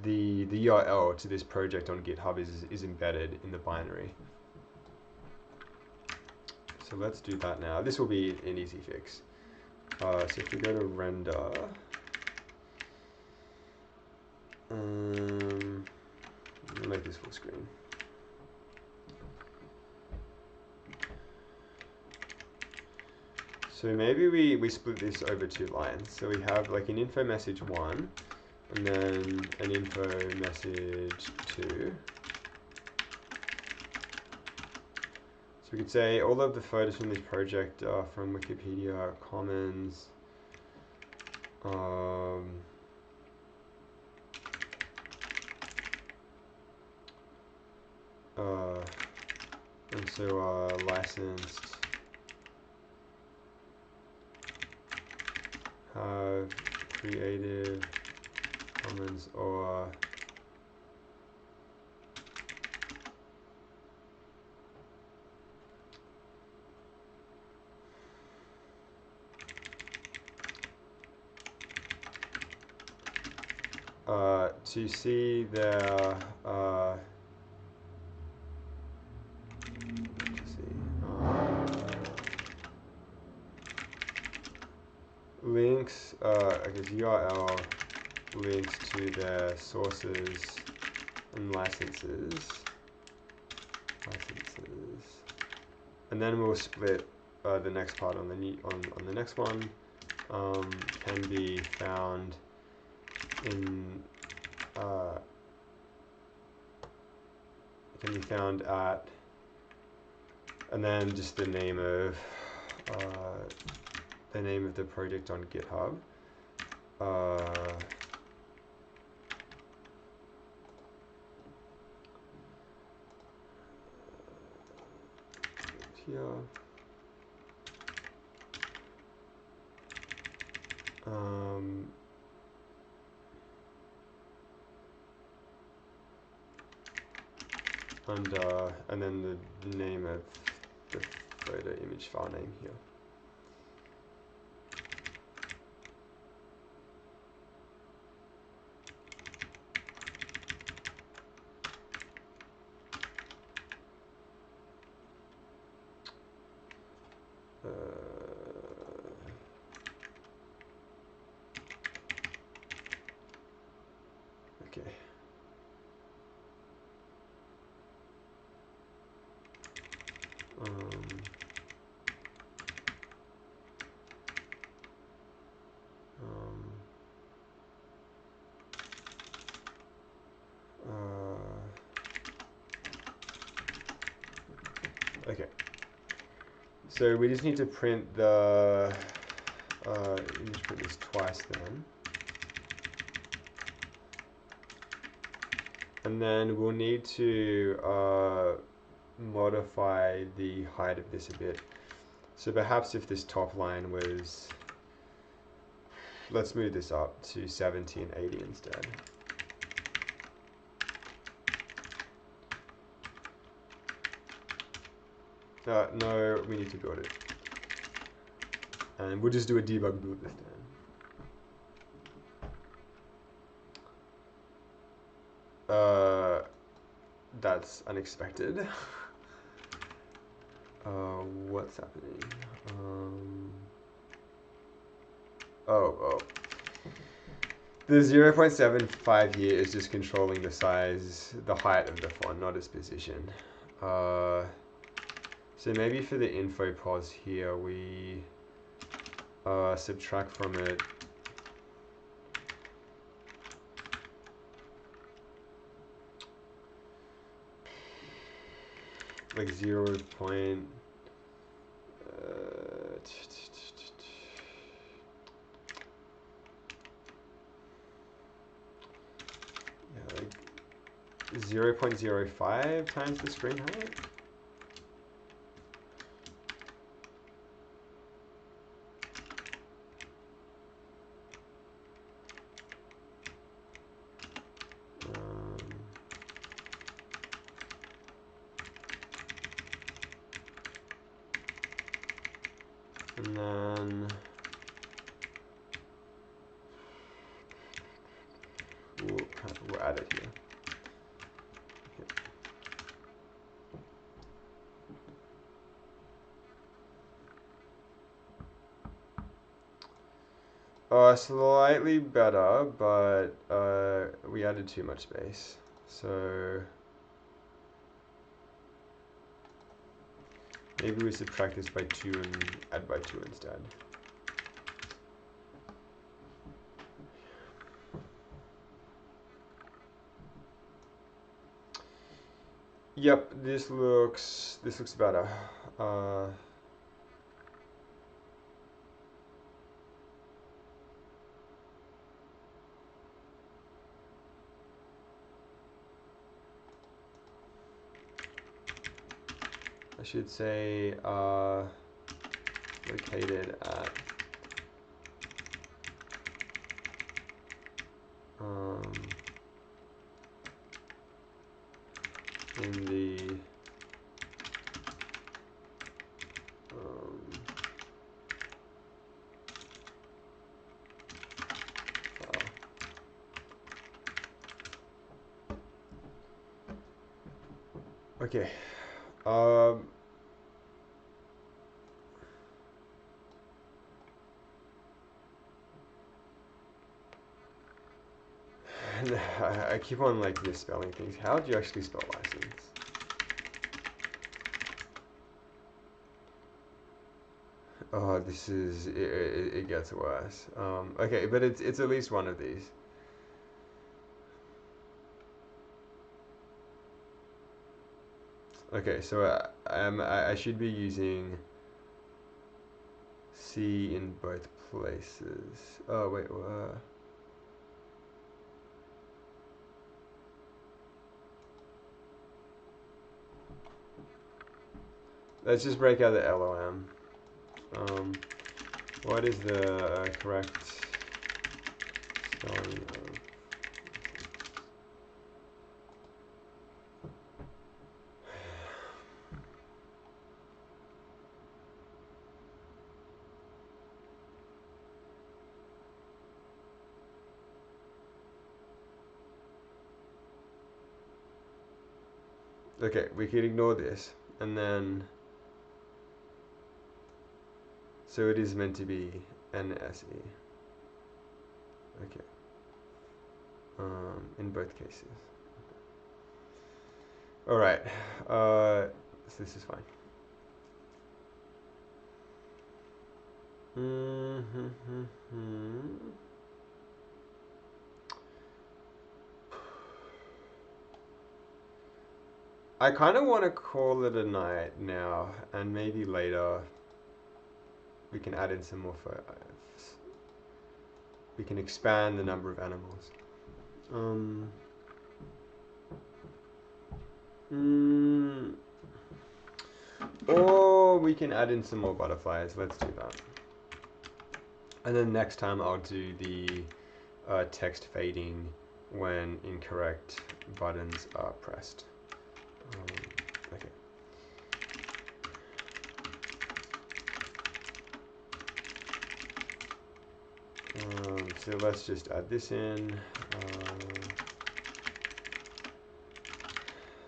the URL to this project on GitHub is embedded in the binary. So let's do that now. This will be an easy fix. So if we go to render, I'll make this full screen. So maybe we split this over 2 lines. So we have like an info message 1, and then an info message 2. So we could say all of the photos from this project are from Wikipedia Commons. And so licensed, have Creative Commons or to see their links, I guess URL links to their sources and licenses, and then we'll split the next part on the on the next one. Can be found in at, and then just the name of the project on GitHub. Here. And then the name of the photo image file name here. Okay. Okay. So we just need to print the you just print this twice then. And then we'll need to modify the height of this a bit. So perhaps if this top line was, let's move this up to 1780 instead. No, we need to build it. And we'll just do a debug build this time. That's unexpected. What's happening? Oh. The 0.75 here is just controlling the size, the height of the font, not its position. So maybe for the info pause here, we subtract from it like 0. Yeah, like 0.05 times the screen height. And then we'll add it here. Okay. Slightly better, but we added too much space. So maybe we subtract this by 2 and add by 2 instead. Yep, this looks better. I should say located at in the okay. I keep on like misspelling things. How do you actually spell license? Oh, this is it gets worse. Okay, but it's at least one of these. Okay, so I should be using C in both places. Oh wait, let's just break out the LOM. What is the correct spelling of? Okay, we can ignore this, and then so it is meant to be NSE. Okay. In both cases. All right. So this is fine. I kind of want to call it a night now, and maybe later we can add in some more photos. We can expand the number of animals. Or we can add in some more butterflies. Let's do that. And then next time I'll do the text fading when incorrect buttons are pressed. Okay. So let's just add this in.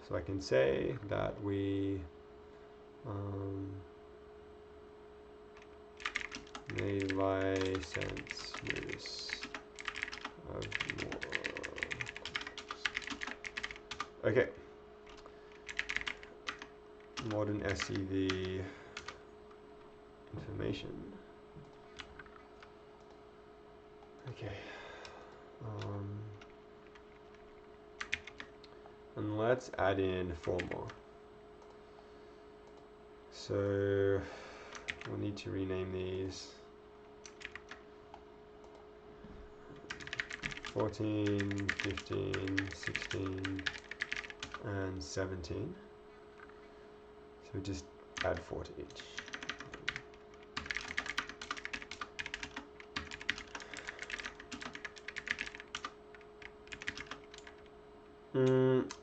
So I can say that we may license use of more. Okay. Modern SCV information. Okay. And let's add in 4 more. So we'll need to rename these 14, 15, 16, and 17. So just add 4 to each.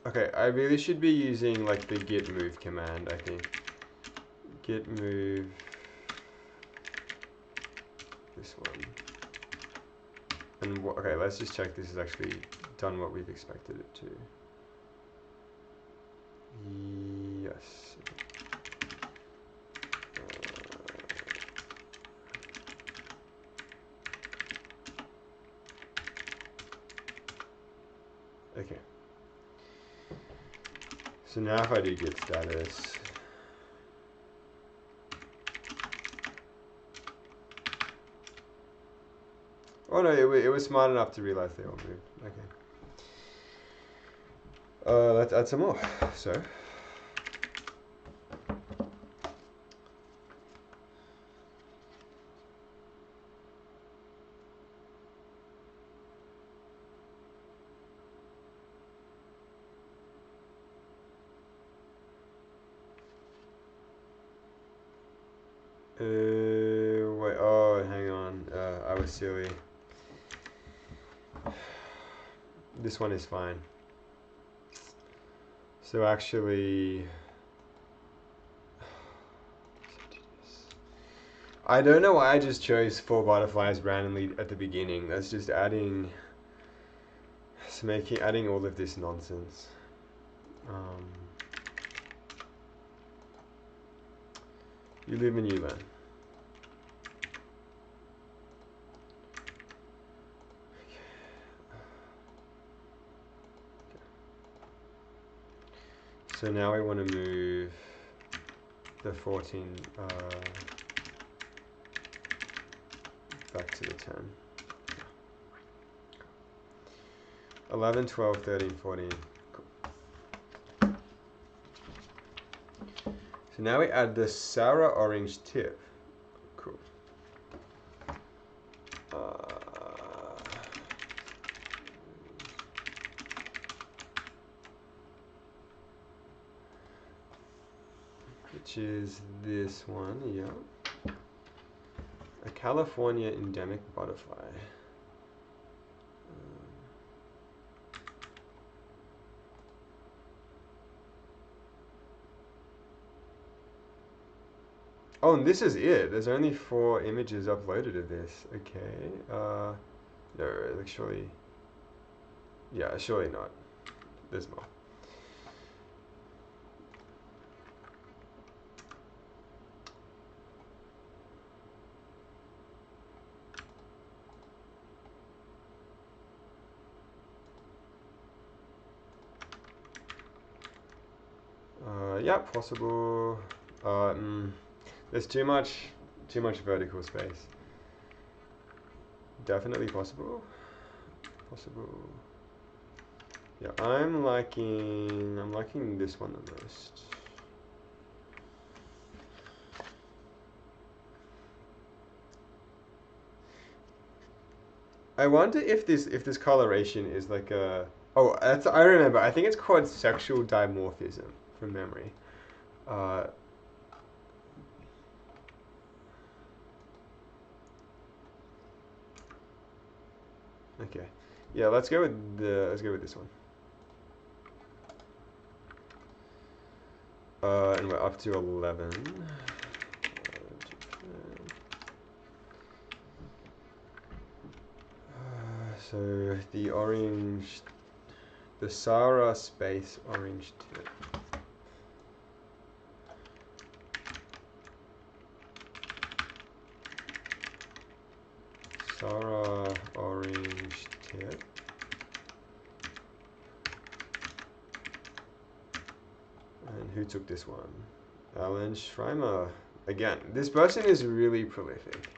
Okay, I really should be using like the git move command, I think. Git move this one. And okay, let's just check this has actually done what we've expected it to. Yes. Okay. So now if I do git status, oh no, it was smart enough to realize they all moved. Okay. Let's add some more. So. Wait, oh, hang on. I was silly. This one is fine. So actually, I don't know why I just chose 4 butterflies randomly at the beginning. That's just adding all of this nonsense. You live and you learn. So now we want to move the 14 back to the 10. 11, 12, 13, 14. Cool. So now we add the Sarah orange tip. Cool. Which is this one, yeah. A California endemic butterfly. Oh, and this is it. There's only 4 images uploaded of this. Okay. No, like surely. Yeah, surely not. There's more. Yeah, possible. There's too much vertical space. Definitely possible. Possible. Yeah, I'm liking this one the most. I wonder if this coloration is like a I remember. I think it's called sexual dimorphism from memory. Okay. Yeah, let's go with this one. And we're up to 11. So the orange, the Sarah space orange tip. Sarah orange tip. And who took this one? Alan Schreimer. Again, this person is really prolific.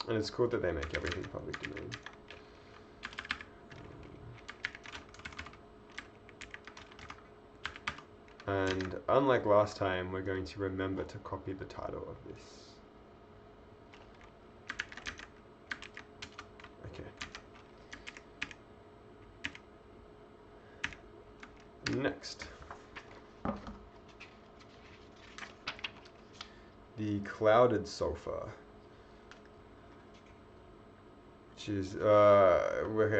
And it's cool that they make everything public domain. And unlike last time, we're going to remember to copy the title of this. Okay. Next. The clouded sulfur. Which is, okay,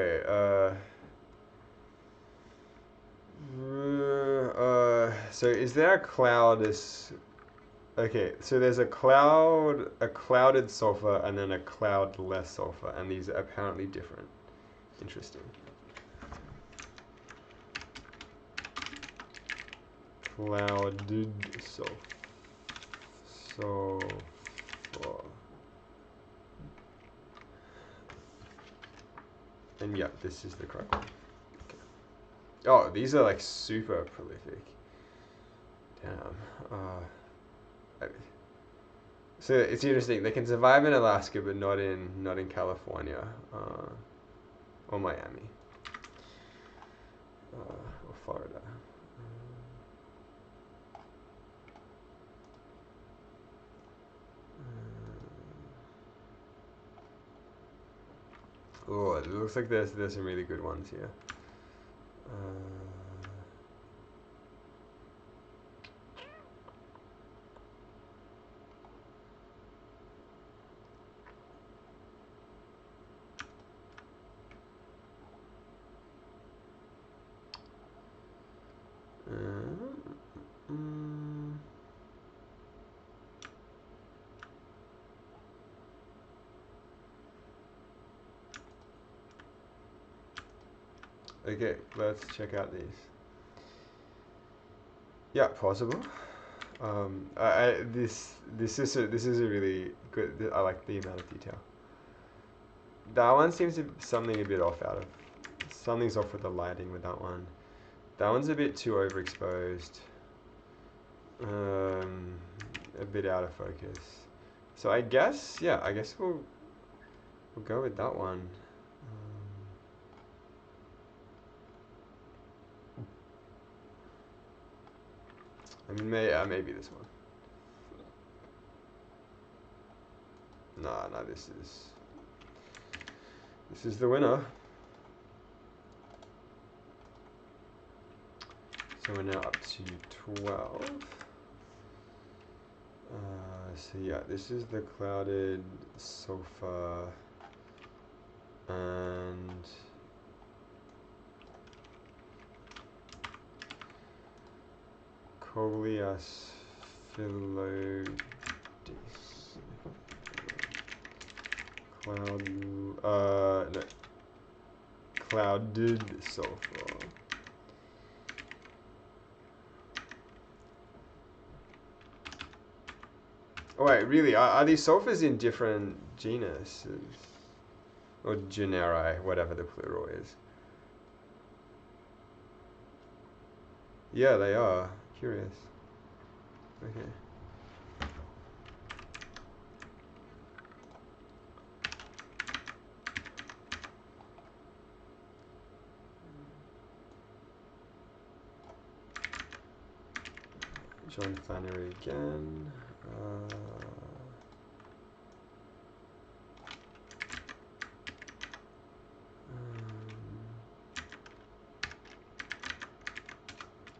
so is there a cloud okay, so there's a clouded sulfur and then a cloudless sulfur, and these are apparently different. Interesting. Clouded sulfur. And yeah, this is the correct one. Okay. Oh, these are like super prolific. Damn. So it's interesting. They can survive in Alaska, but not in California or Miami or Florida. Oh, it looks like there's some really good ones here. Okay, let's check out these. Yeah, possible. This is a really good. I like the amount of detail. That one seems to be something a bit off out of. Something's off with the lighting with that one. That one's a bit too overexposed. A bit out of focus. So I guess, yeah, I guess we'll go with that one. I mean, maybe this one. No, this is the winner. So we're now up to 12. So yeah, this is the clouded sofa and Coleus philodis. No, clouded sofa. Oh wait, really? Are these sofas in different genuses? Or generi, whatever the plural is. Yeah, they are. Curious. Okay. John Flannery again.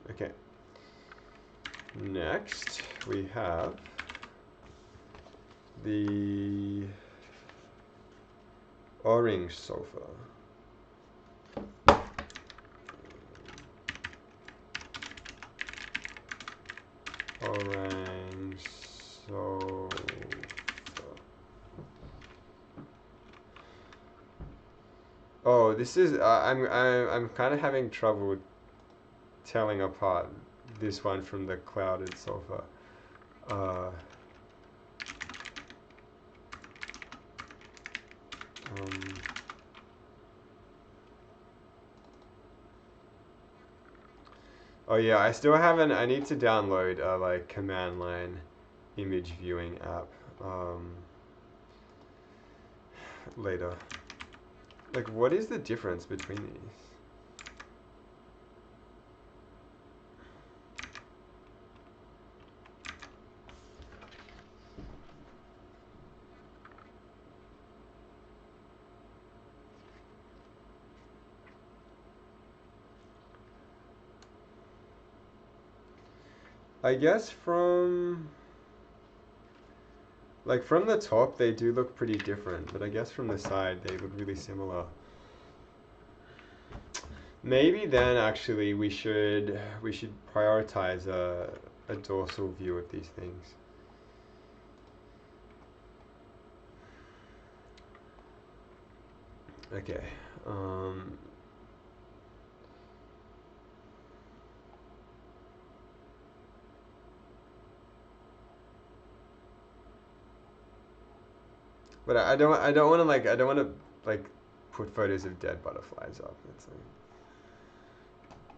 Okay. Next, we have the orange sofa. Orange sofa. Oh, this is I'm kind of having trouble telling apart this one from the clouded sofa. Oh yeah, I still haven't. I need to download a like command line image viewing app later. Like, what is the difference between these? I guess from the top they do look pretty different, but I guess from the side they look really similar. Maybe then actually we should prioritize a dorsal view of these things. Okay. But I don't want to like put photos of dead butterflies up. It's like,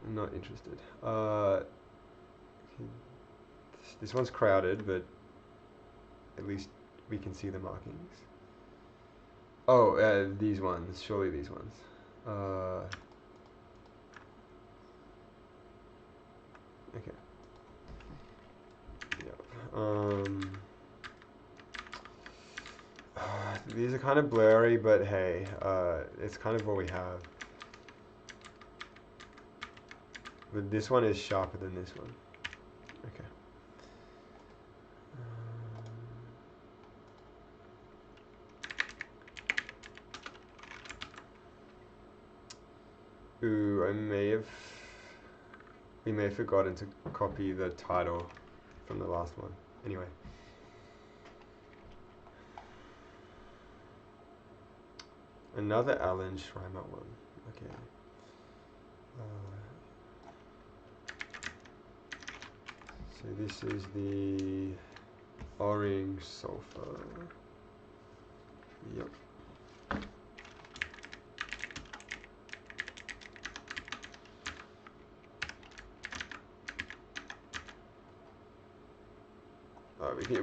I'm not interested. This one's crowded, but at least we can see the markings. Oh, these ones. Surely these ones. Okay. Yep. These are kind of blurry, but hey, it's kind of what we have. But this one is sharper than this one. Okay. Ooh, we may have forgotten to copy the title from the last one. Anyway. Another Alan Schreimer one. Okay. So So this is the orange sulfur. Yep.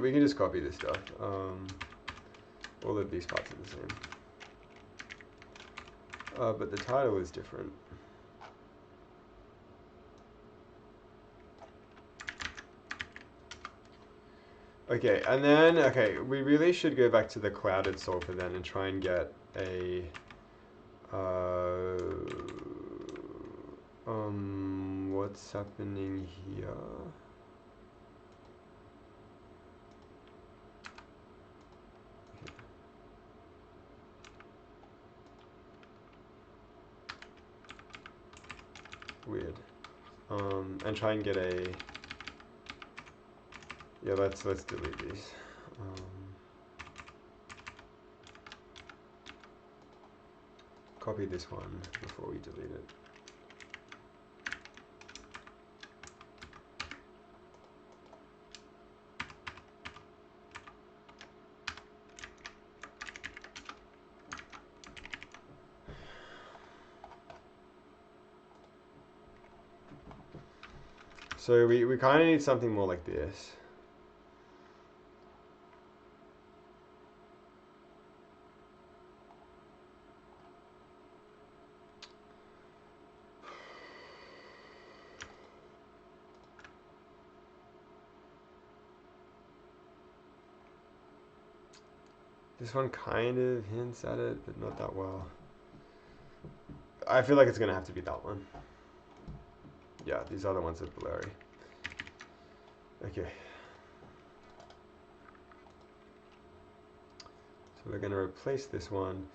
We can just copy this stuff. All of these parts are the same. But the title is different. Okay, and then, okay, we really should go back to the clouded sulfur then and try and get a, what's happening here? Okay. Weird. And try and get a, yeah, let's delete these. Copy this one before we delete it. So we kind of need something more like this. This one kind of hints at it, but not that well. I feel like it's going to have to be that one. Yeah, these other ones are blurry. Okay. So we're going to replace this one.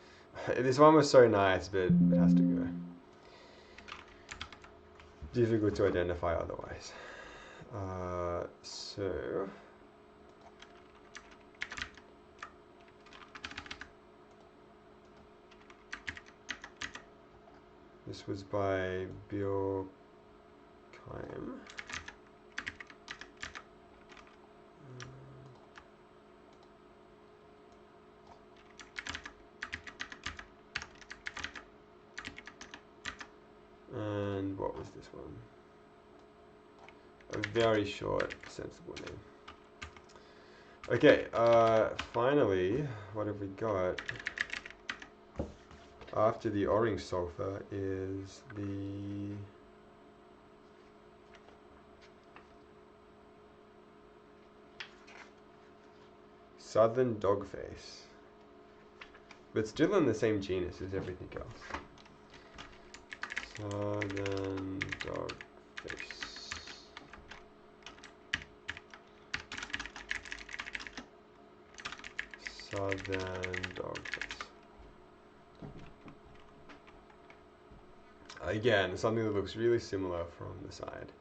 This one was so nice, but it has to go. Difficult to identify otherwise. So... This was by Bill Kime. And what was this one? A very short, sensible name. Okay, finally, what have we got? After the orange sulfur is the southern dogface, but still in the same genus as everything else. Southern dogface. Southern dogface. Again, something that looks really similar from the side.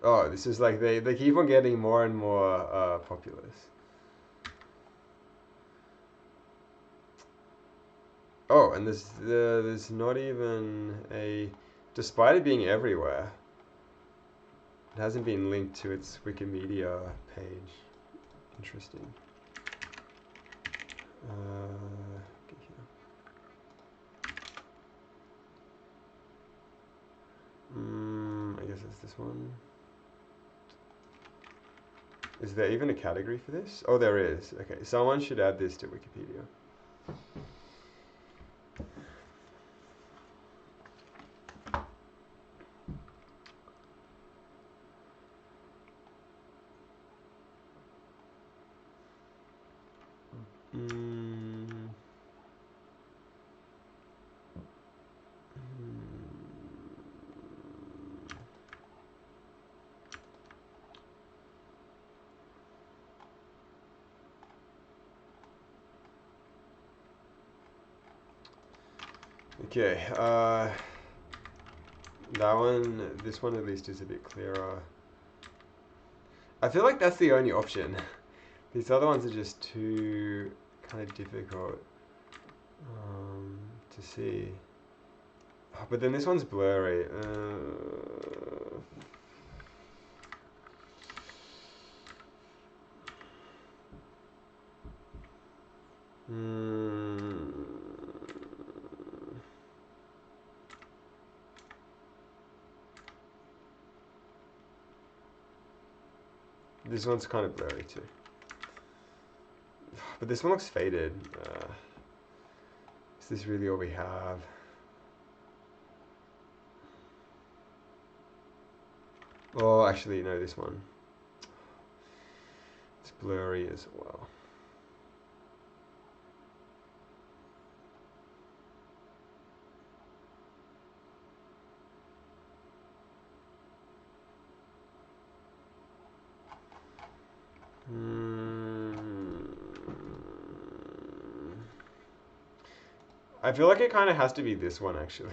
Oh, this is like they keep on getting more and more populous. Oh, and there's not even a, despite it being everywhere, it hasn't been linked to its Wikimedia page. Interesting. I guess it's this one. Is there even a category for this? Oh, there is. Okay, someone should add this to Wikipedia. Okay, that one, this one at least is a bit clearer. I feel like that's the only option. These other ones are just too kind of difficult to see. But then this one's blurry. Hmm. This one's kind of blurry too. But this one looks faded. Is this really all we have? Oh, actually, no, this one. It's blurry as well. I feel like it kind of has to be this one, actually.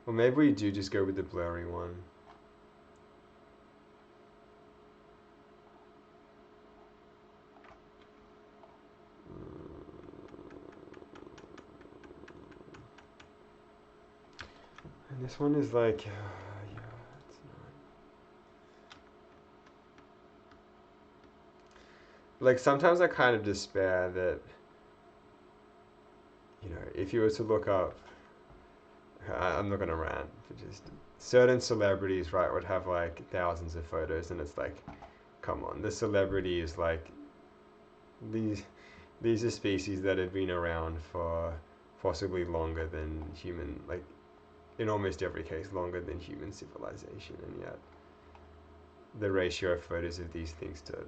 Or maybe we do just go with the blurry one. And this one is like, yeah, it's not. Like sometimes I kind of despair that, you know, if you were to look up, I'm not gonna rant, but just certain celebrities, right, would have like thousands of photos, and it's like, come on, the celebrity is like these these are species that have been around for possibly longer than human, like in almost every case, longer than human civilization, and yet the ratio of photos of these things to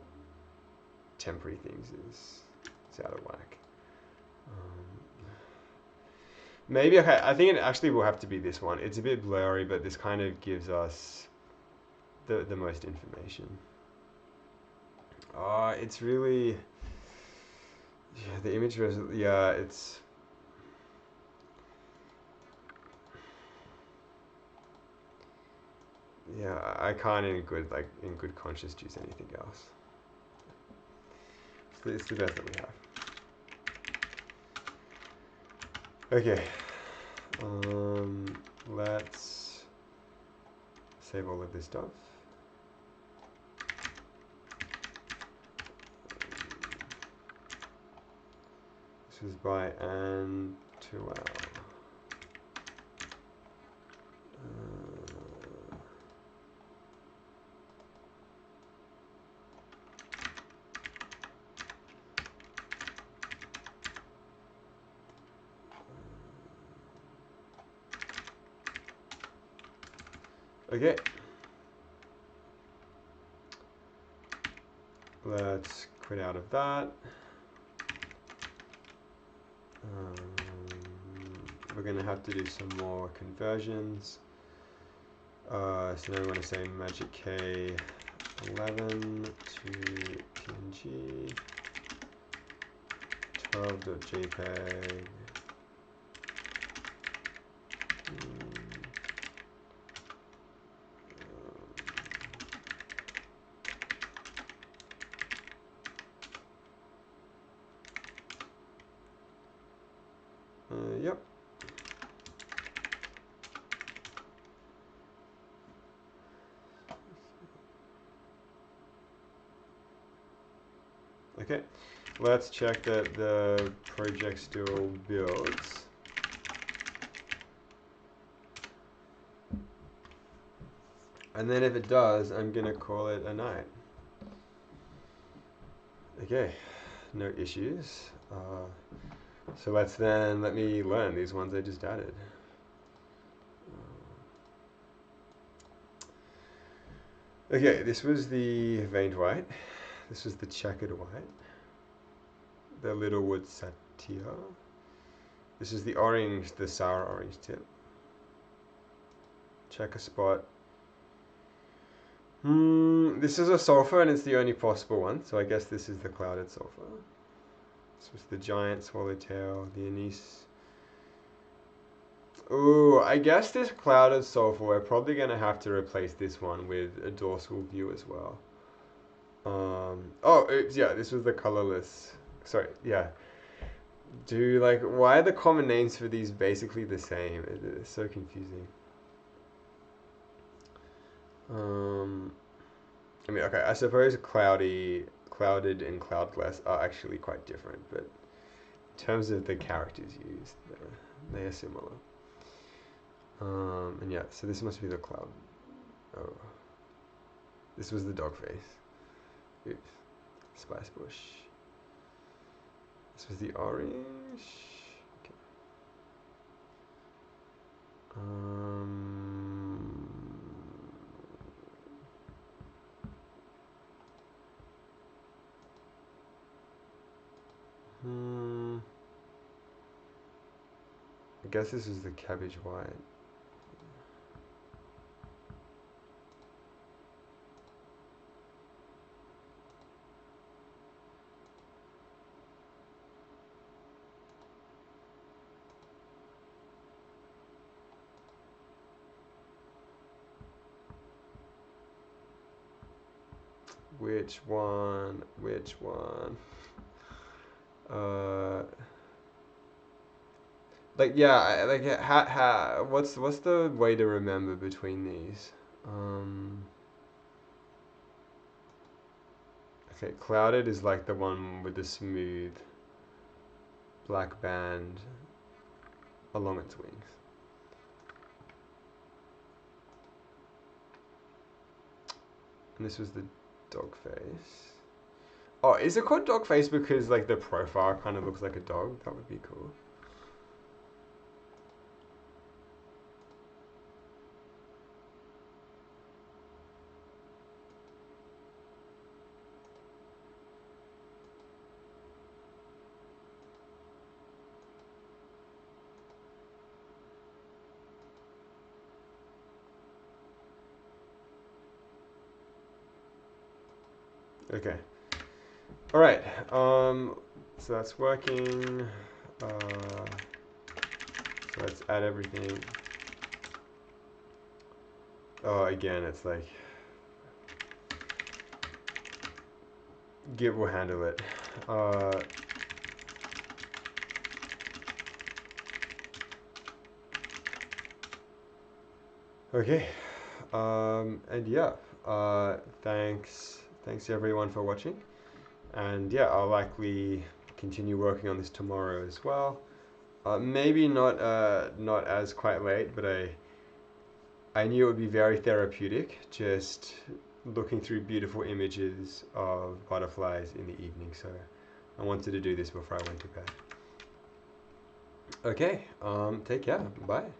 temporary things is out of whack. Maybe, okay, I think it actually will have to be this one. It's a bit blurry, but this kind of gives us the most information. It's really, yeah, the image resolution, yeah, it's, yeah, I can't in good conscience choose anything else. It's the best that we have. Okay, let's save all of this stuff. This was by and to okay. Let's quit out of that. We're going to have to do some more conversions. So now we want to say magic K 11 to PNG, 12.jpg. Yep. Okay, let's check that the project still builds. And then if it does, I'm going to call it a night. Okay, no issues. So let me learn these ones I just added. Okay, this was the veined white. This was the checkered white. The Littlewood Satyr. This is the orange, the sour orange tip. Checker spot. This is a sulfur and it's the only possible one, so I guess this is the clouded sulfur. This was the giant swallowtail, the anise. Ooh, I guess this clouded sulfur, we're probably going to have to replace this one with a dorsal view as well. Oh, oops, yeah, this was the colorless. Sorry, yeah. Do like why are the common names for these basically the same? It's so confusing. Um, I mean, okay, I suppose clouded, and cloudless are actually quite different, but in terms of the characters used, they are similar. And yeah, so this must be the cloud. Oh, this was the dog face. Oops, spice bush. This was the orange. Okay. Um, hmm. I guess this is the cabbage white. Which one? Which one? Uh, like yeah, like what's the way to remember between these? Um, okay, clouded is like the one with the smooth black band along its wings. And this was the dog face. Oh, is it called dog face because like the profile kind of looks like a dog? That would be cool. Okay. All right. So that's working. So let's add everything. Oh, again, it's like Git will handle it. Okay. And yeah. Thanks everyone for watching. And yeah, I'll likely continue working on this tomorrow as well. Maybe not as quite late, but I knew it would be very therapeutic just looking through beautiful images of butterflies in the evening. So I wanted to do this before I went to bed. Okay, take care. Bye.